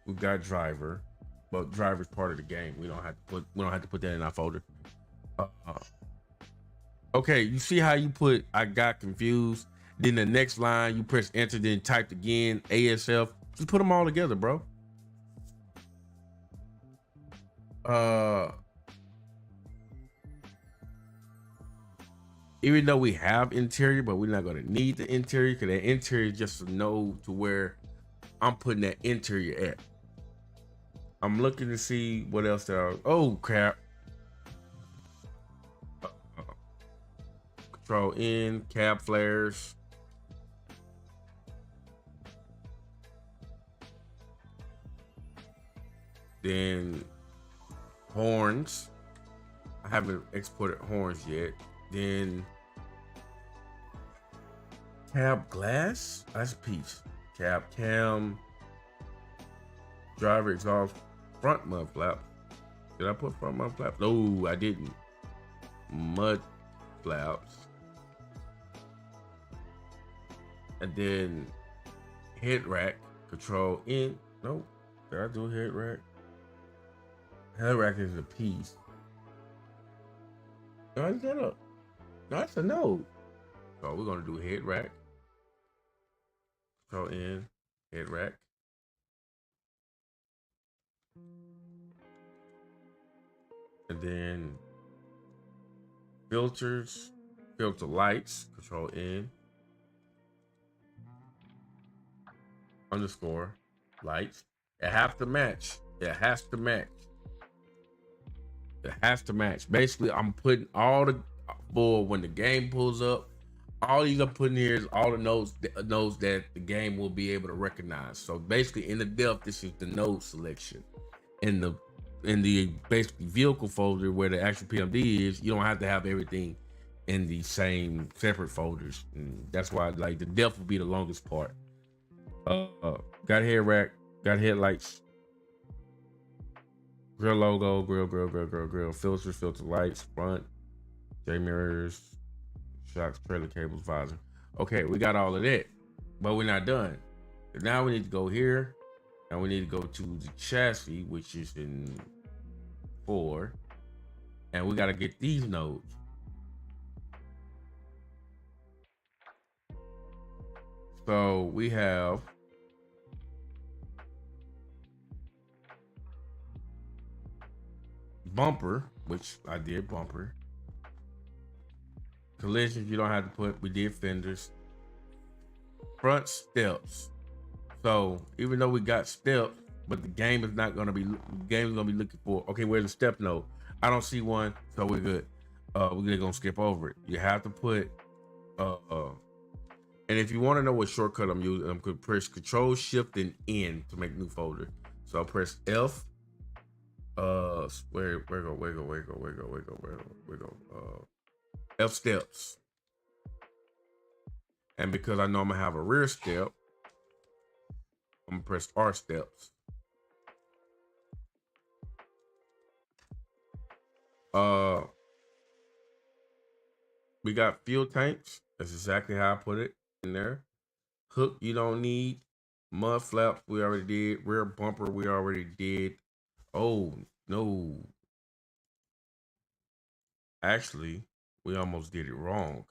We got driver. But driver's part of the game. We don't have to put that in our folder. Okay, you see how you put I got confused, then the next line you press enter, then typed again ASF. Just put them all together, bro. Even though we have interior, but we're not gonna need the interior, because that interior is just to know to where I'm putting that interior at. I'm looking to see what else there are. Oh crap. Control N, cab flares. Then horns. I haven't exported horns yet. Then cab glass. That's a piece. Cab cam. Driver exhaust. Front mud flap. Did I put front mud flaps? No, I didn't. Mud flaps. And then head rack. Control N. Nope. Did I do head rack? Head rack is a piece. No, is that a? No, that's a node. So we're gonna do head rack. Control N. Head rack. And then filters. Filter lights. Control N. Underscore lights. It has to match. It has to match. It has to match. Basically, I'm putting all the for when the game pulls up. All these I'm putting here is all the nodes that the game will be able to recognize. So basically, in the depth, this is the node selection. In the basically vehicle folder where the actual PMD is, you don't have to have everything in the same separate folders. And that's why like the depth will be the longest part. Got head rack, got headlights, Grill logo, grill, filter lights, front, J mirrors, shocks, trailer cables, visor. Okay, we got all of that, but we're not done. Now we need to go here. Now we need to go to the chassis, which is in 4, and we got to get these nodes. So we have bumper, which I did bumper. Collisions, you don't have to put. We did fenders. Front steps. So even though we got steps, but the game is not gonna be. The game is gonna be looking for. Okay, where's the step node? I don't see one, so we're good. We're gonna skip over it. You have to put. And if you want to know what shortcut I'm using, I'm gonna press Control Shift and N to make new folder. So I'll press F. Where go. F steps. And because I know I'm gonna have a rear step, I'm gonna press R steps. We got fuel tanks. That's exactly how I put it in there. Hook you don't need. Mud flaps we already did. Rear bumper we already did. Oh no. Actually, we almost did it wrong.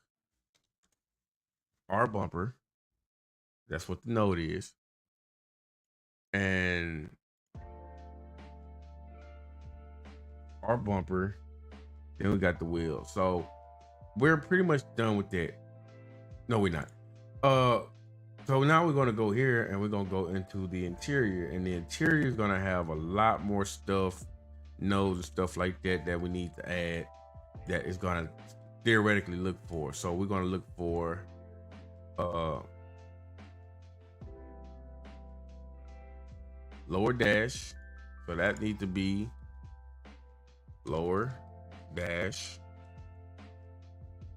Our bumper. That's what the node is. And our bumper. Then we got the wheel. So we're pretty much done with that. No, we're not. So now we're gonna go here and we're gonna go into the interior, and the interior is gonna have a lot more stuff, nodes and stuff like that that we need to add. That is gonna theoretically look for. So we're gonna look for lower dash. So that needs to be lower dash,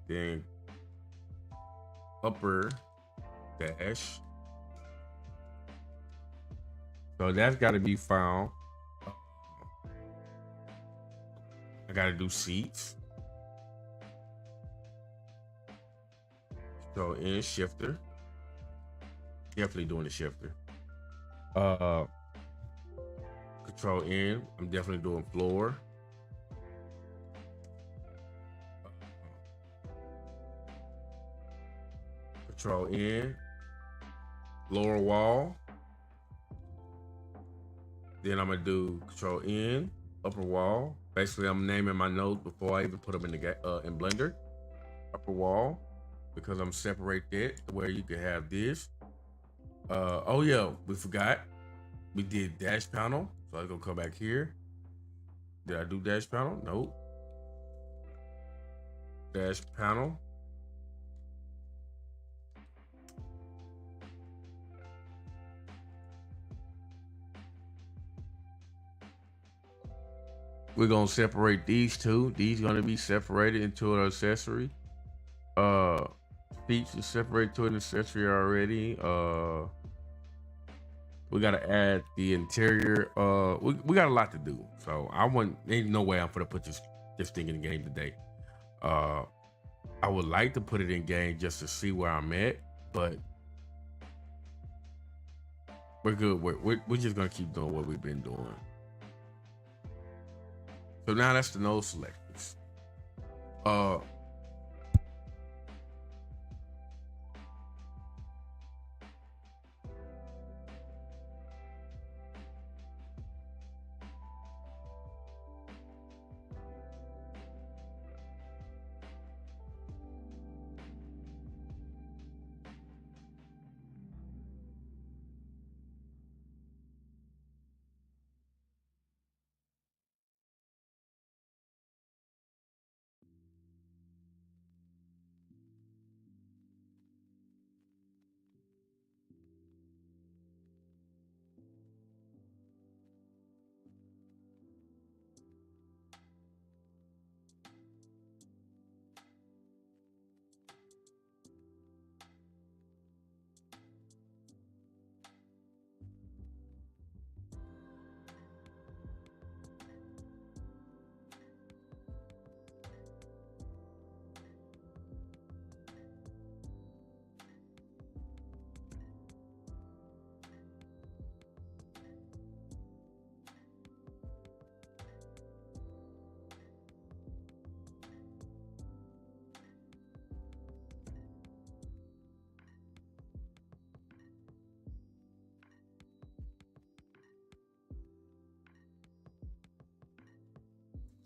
then upper dash. So that's got to be found. I got to do seats. So in shifter, definitely doing the shifter. Control N, I'm definitely doing floor. Control N, lower wall. Then I'm gonna do Control N, upper wall. Basically, I'm naming my nodes before I even put them in Blender. Upper wall, because I'm separate that where you can have this. Oh yeah, we forgot. We did dash panel, so I'm gonna come back here. Did I do dash panel? Nope. Dash panel. We're gonna separate these two. These gonna be separated into an accessory. Seats is separated to an accessory already. We gotta add the interior. We got a lot to do. So ain't no way I'm gonna put this thing in the game today. I would like to put it in game just to see where I'm at, but we're good. We're just gonna keep doing what we've been doing. So now that's the node selectors.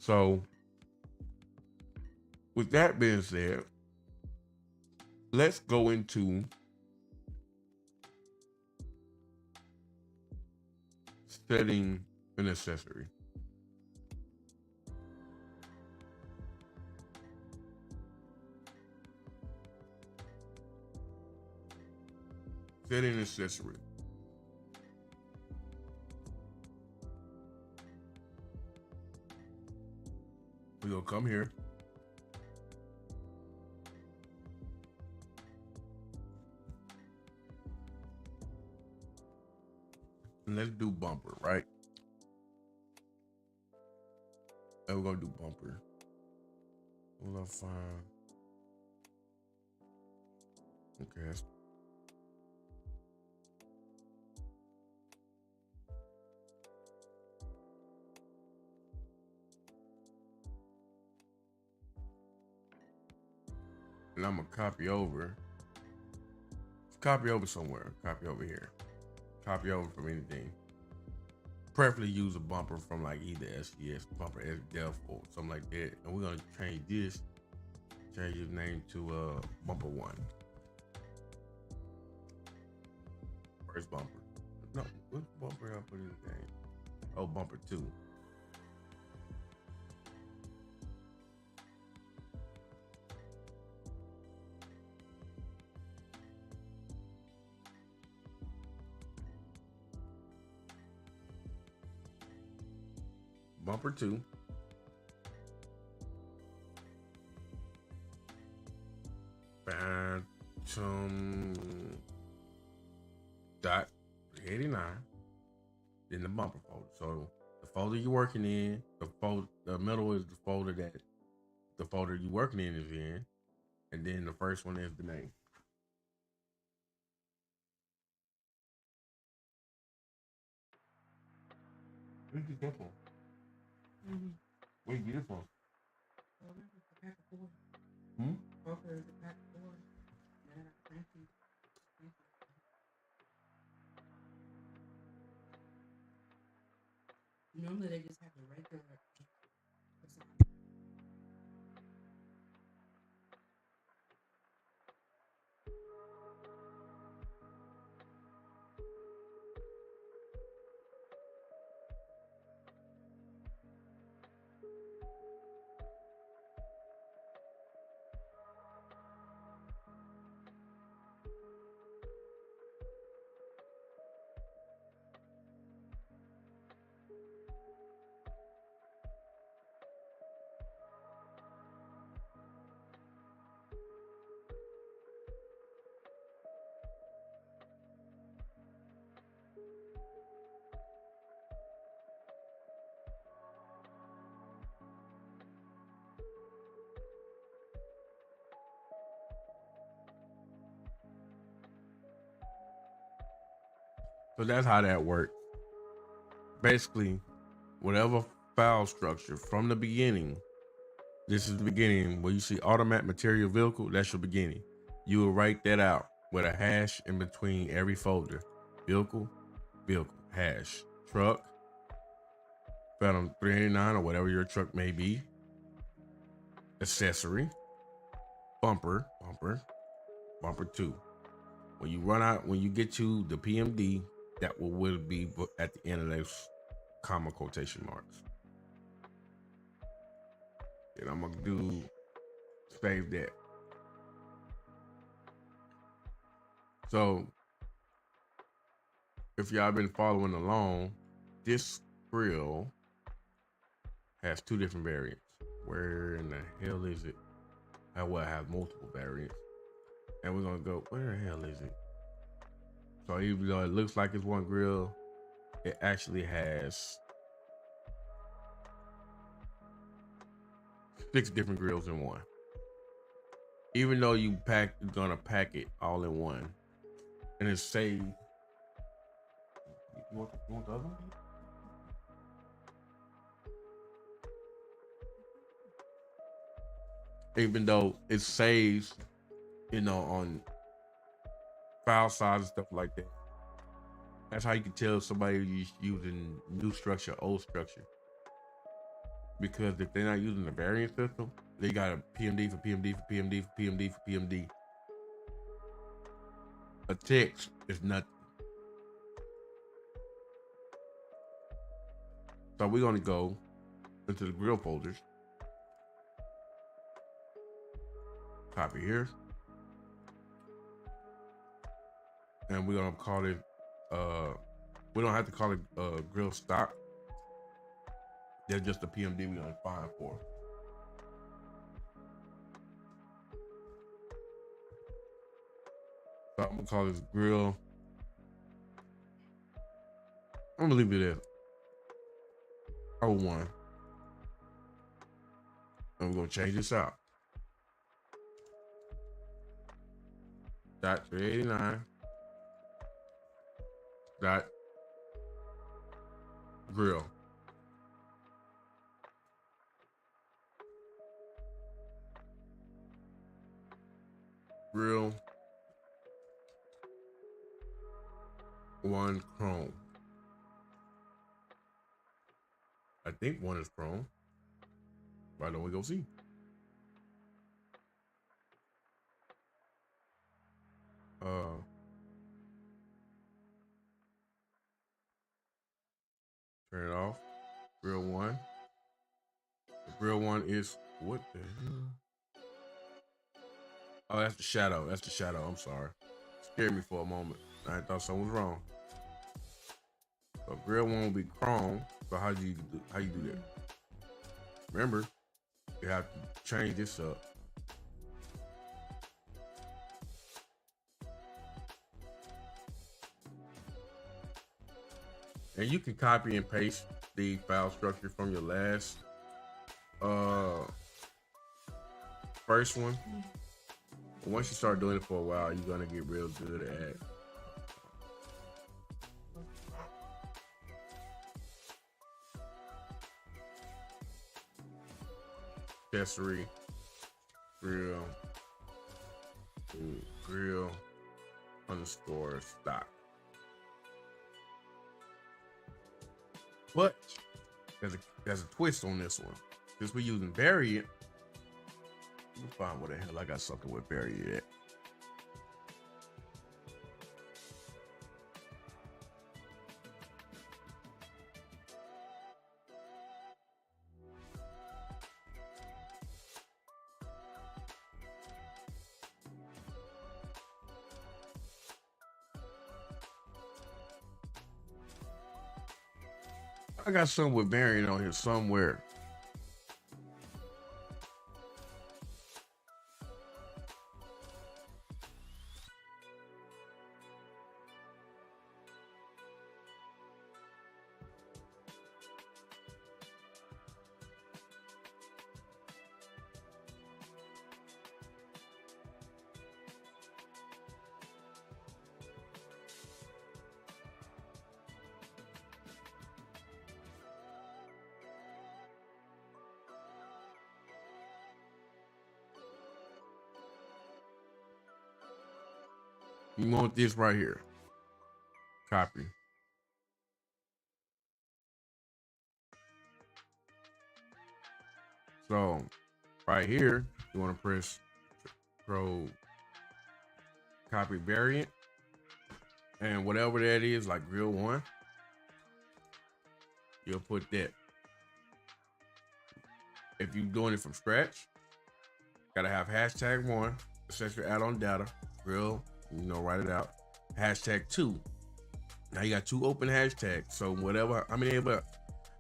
So with that being said, let's go into setting an accessory. Setting an accessory. We're gonna come here. And let's do bumper, right? And we're gonna do bumper. We're gonna find. Okay. And I'm gonna copy over. Copy over somewhere. Copy over here. Copy over from anything. Preferably use a bumper from like either SGS, bumper SDEF, or something like that. And we're gonna change this. Change his name to bumper 1. First bumper. No, what bumper I put in the game? Oh, bumper 2. Bumper 2. Phantom dot 389. In the bumper folder. So the folder you're working in, the middle is the folder that the folder you're working in is in, and then the first one is the name. Where'd you get that from? Where you get it from? Hmm? Normally they just have the regular. So that's how that works. Basically, whatever file structure from the beginning, this is the beginning where you see automatic material vehicle, that's your beginning. You will write that out with a hash in between every folder. Vehicle, vehicle, hash, truck, Phantom 389 or whatever your truck may be, accessory, bumper, bumper 2. When you run out, when you get to the PMD, that will be at the end of those comma quotation marks. And I'm gonna do save that. So if y'all been following along, this grill has 2 different variants. Where in the hell is it? I will have multiple variants. And we're gonna go, where the hell is it? So even though it looks like it's one grill, it actually has 6 different grills in one. Even though you're gonna pack it all in one. And it's saved. You want the other one? Even though it saves, on file size and stuff like that. That's how you can tell somebody using new structure, old structure. because if they're not using the variant system, they got a PMD for PMD for PMD for PMD for PMD. A text is nothing. So we're gonna go into the grill folders. Copy here. And we're gonna call it we don't have to call it grill stock. There's just a PMD we're gonna find for. So I'm gonna call this grill. I'm gonna leave it at 01. And we're gonna change this out. Dot 389. Dot grill. Grill 1 Chrome. I think 1 is Chrome. Why don't we go see? Turn it off. Grill 1. The grill 1 is what the hell? Oh, that's the shadow. That's the shadow. I'm sorry. Scared me for a moment. I thought something was wrong. So grill 1 will be Chrome. So how do you do that? Remember, you have to change this up. And you can copy and paste the file structure from your last first one. Once you start doing it for a while, you're gonna get real good at it. Accessory, grill underscore stock. But there's a twist on this one. Because we're using variant. Let me find where the hell I got something with variant at. I got something with variant on here somewhere. You want this right here. Copy. So right here, you want to press Pro copy variant. And whatever that is, like grill 1, you'll put that. If you're doing it from scratch, gotta have #1, accessory add-on data, grill, write it out. #2. Now you got 2 open hashtags. So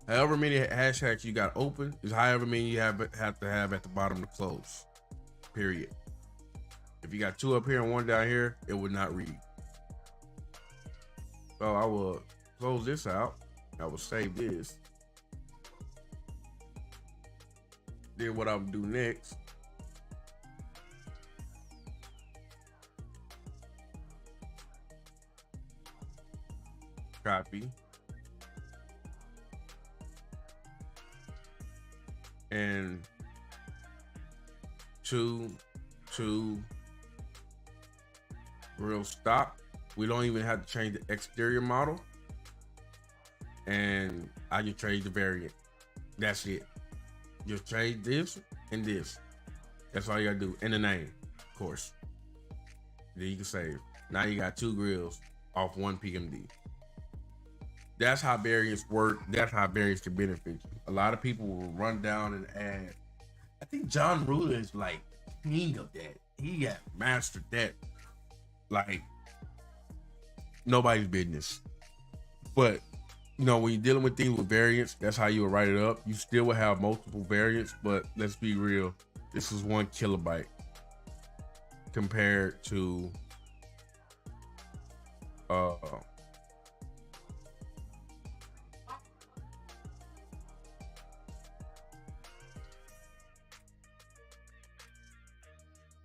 however many hashtags you got open is however many you have to have at the bottom to close. Period. If you got 2 up here and 1 down here, it would not read. So I will close this out. I will save this. Then what I'll do next, copy and to grill stock. We don't even have to change the exterior model, and I just change the variant. That's it. Just change this and this. That's all you gotta do. And the name, of course. Then you can save. Now you got 2 grills off 1 PMD. That's how variants work. That's how variants can benefit you. A lot of people will run down and add. I think John Ruler is like king of that. He got mastered that like nobody's business. But you know, when you're dealing with things with variants, that's how you will write it up. You still will have multiple variants, but let's be real. This is 1 kilobyte compared to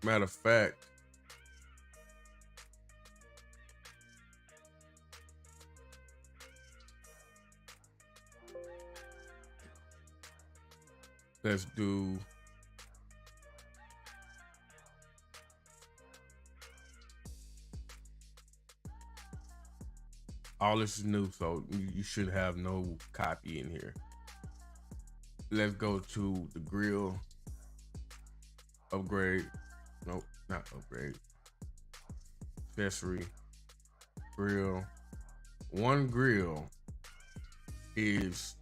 matter of fact, let's do all this is new, so you should have no copy in here. Let's go to the grill upgrade. Nope, not upgrade. Accessory grill. 1 grill is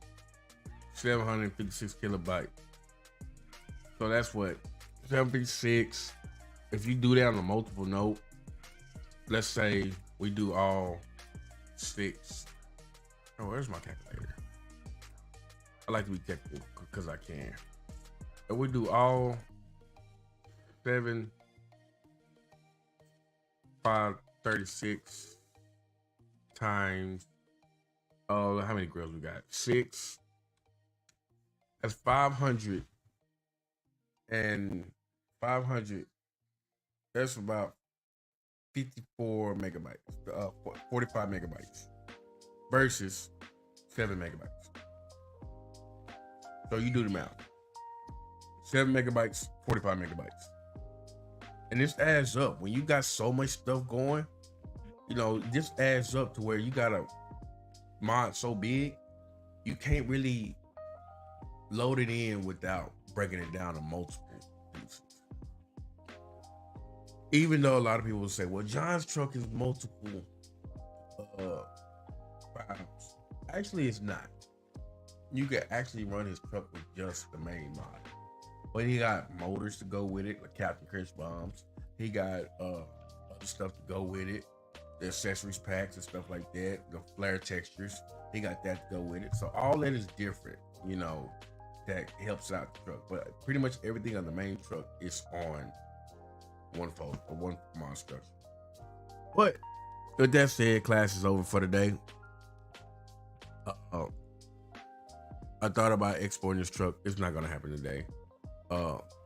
756 kilobytes. So that's what 756. If you do that on a multiple note, let's say we do all 6. Oh, where's my calculator? I like to be technical because I can. If we do all 7, 536 times, oh, how many grills we got? 6. That's 500. And 500, that's about 54 megabytes, 45 megabytes versus 7 megabytes. So you do the math. 7 megabytes, 45 megabytes. And this adds up. When you got so much stuff going, you know, this adds up to where you got a mod so big, you can't really load it in without breaking it down to multiple pieces. Even though a lot of people will say, well, John's truck is multiple files. Actually, it's not. You can actually run his truck with just the main mod. But he got motors to go with it, like Captain Chris bombs. He got other stuff to go with it. The accessories packs and stuff like that. The flare textures. He got that to go with it. So all that is different, you know, that helps out the truck. But pretty much everything on the main truck is on 1 fold or 1 mod structure. But with that said, class is over for today. I thought about exporting this truck. It's not gonna happen today.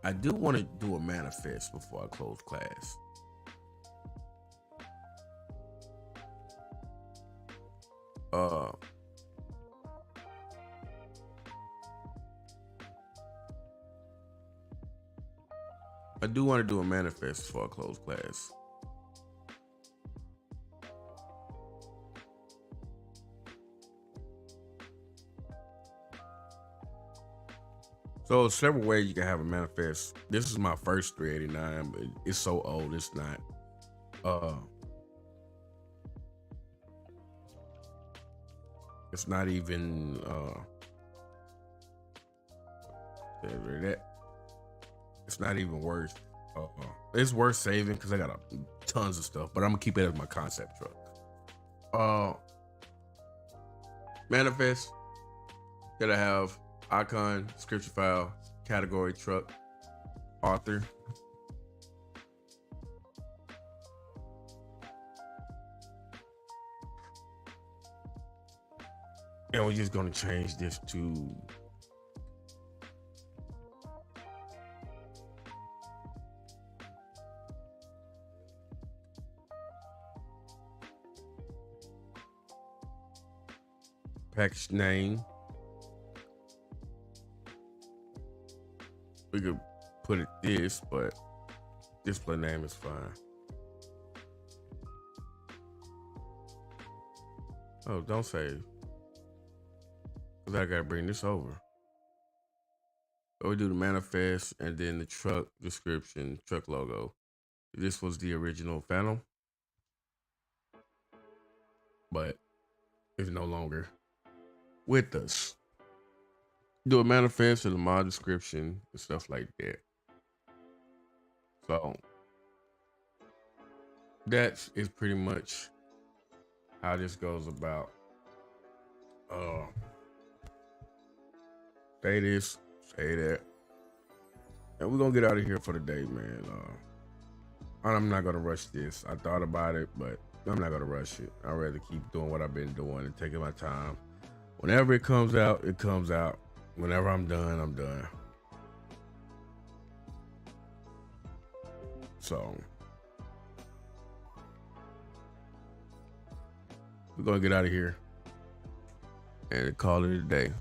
I do want to do a manifest before I close class. I do want to do a manifest before I close class. So several ways you can have a manifest. This is my first 389, but it's so old. It's not. It's not even. It's not even worth. It's worth saving because I got tons of stuff, but I'm gonna keep it as my concept truck. Manifest. Gotta have icon, description file, category, truck, author. And we're just gonna change this to package name. We could put it this, but display name is fine. Oh, don't save. Cause I gotta bring this over. So we do the manifest and then the truck description, truck logo. This was the original Phantom, but it's no longer with us. Do a manifest and a mod description and stuff like that. So that is pretty much how this goes about. Uh, say this, say that, and we're gonna get out of here for the day, man. I'm not gonna rush this. I thought about it, but I'm not gonna rush it. I'd rather keep doing what I've been doing and taking my time. Whenever it comes out, it comes out. Whenever I'm done, I'm done. So we're gonna get out of here and call it a day.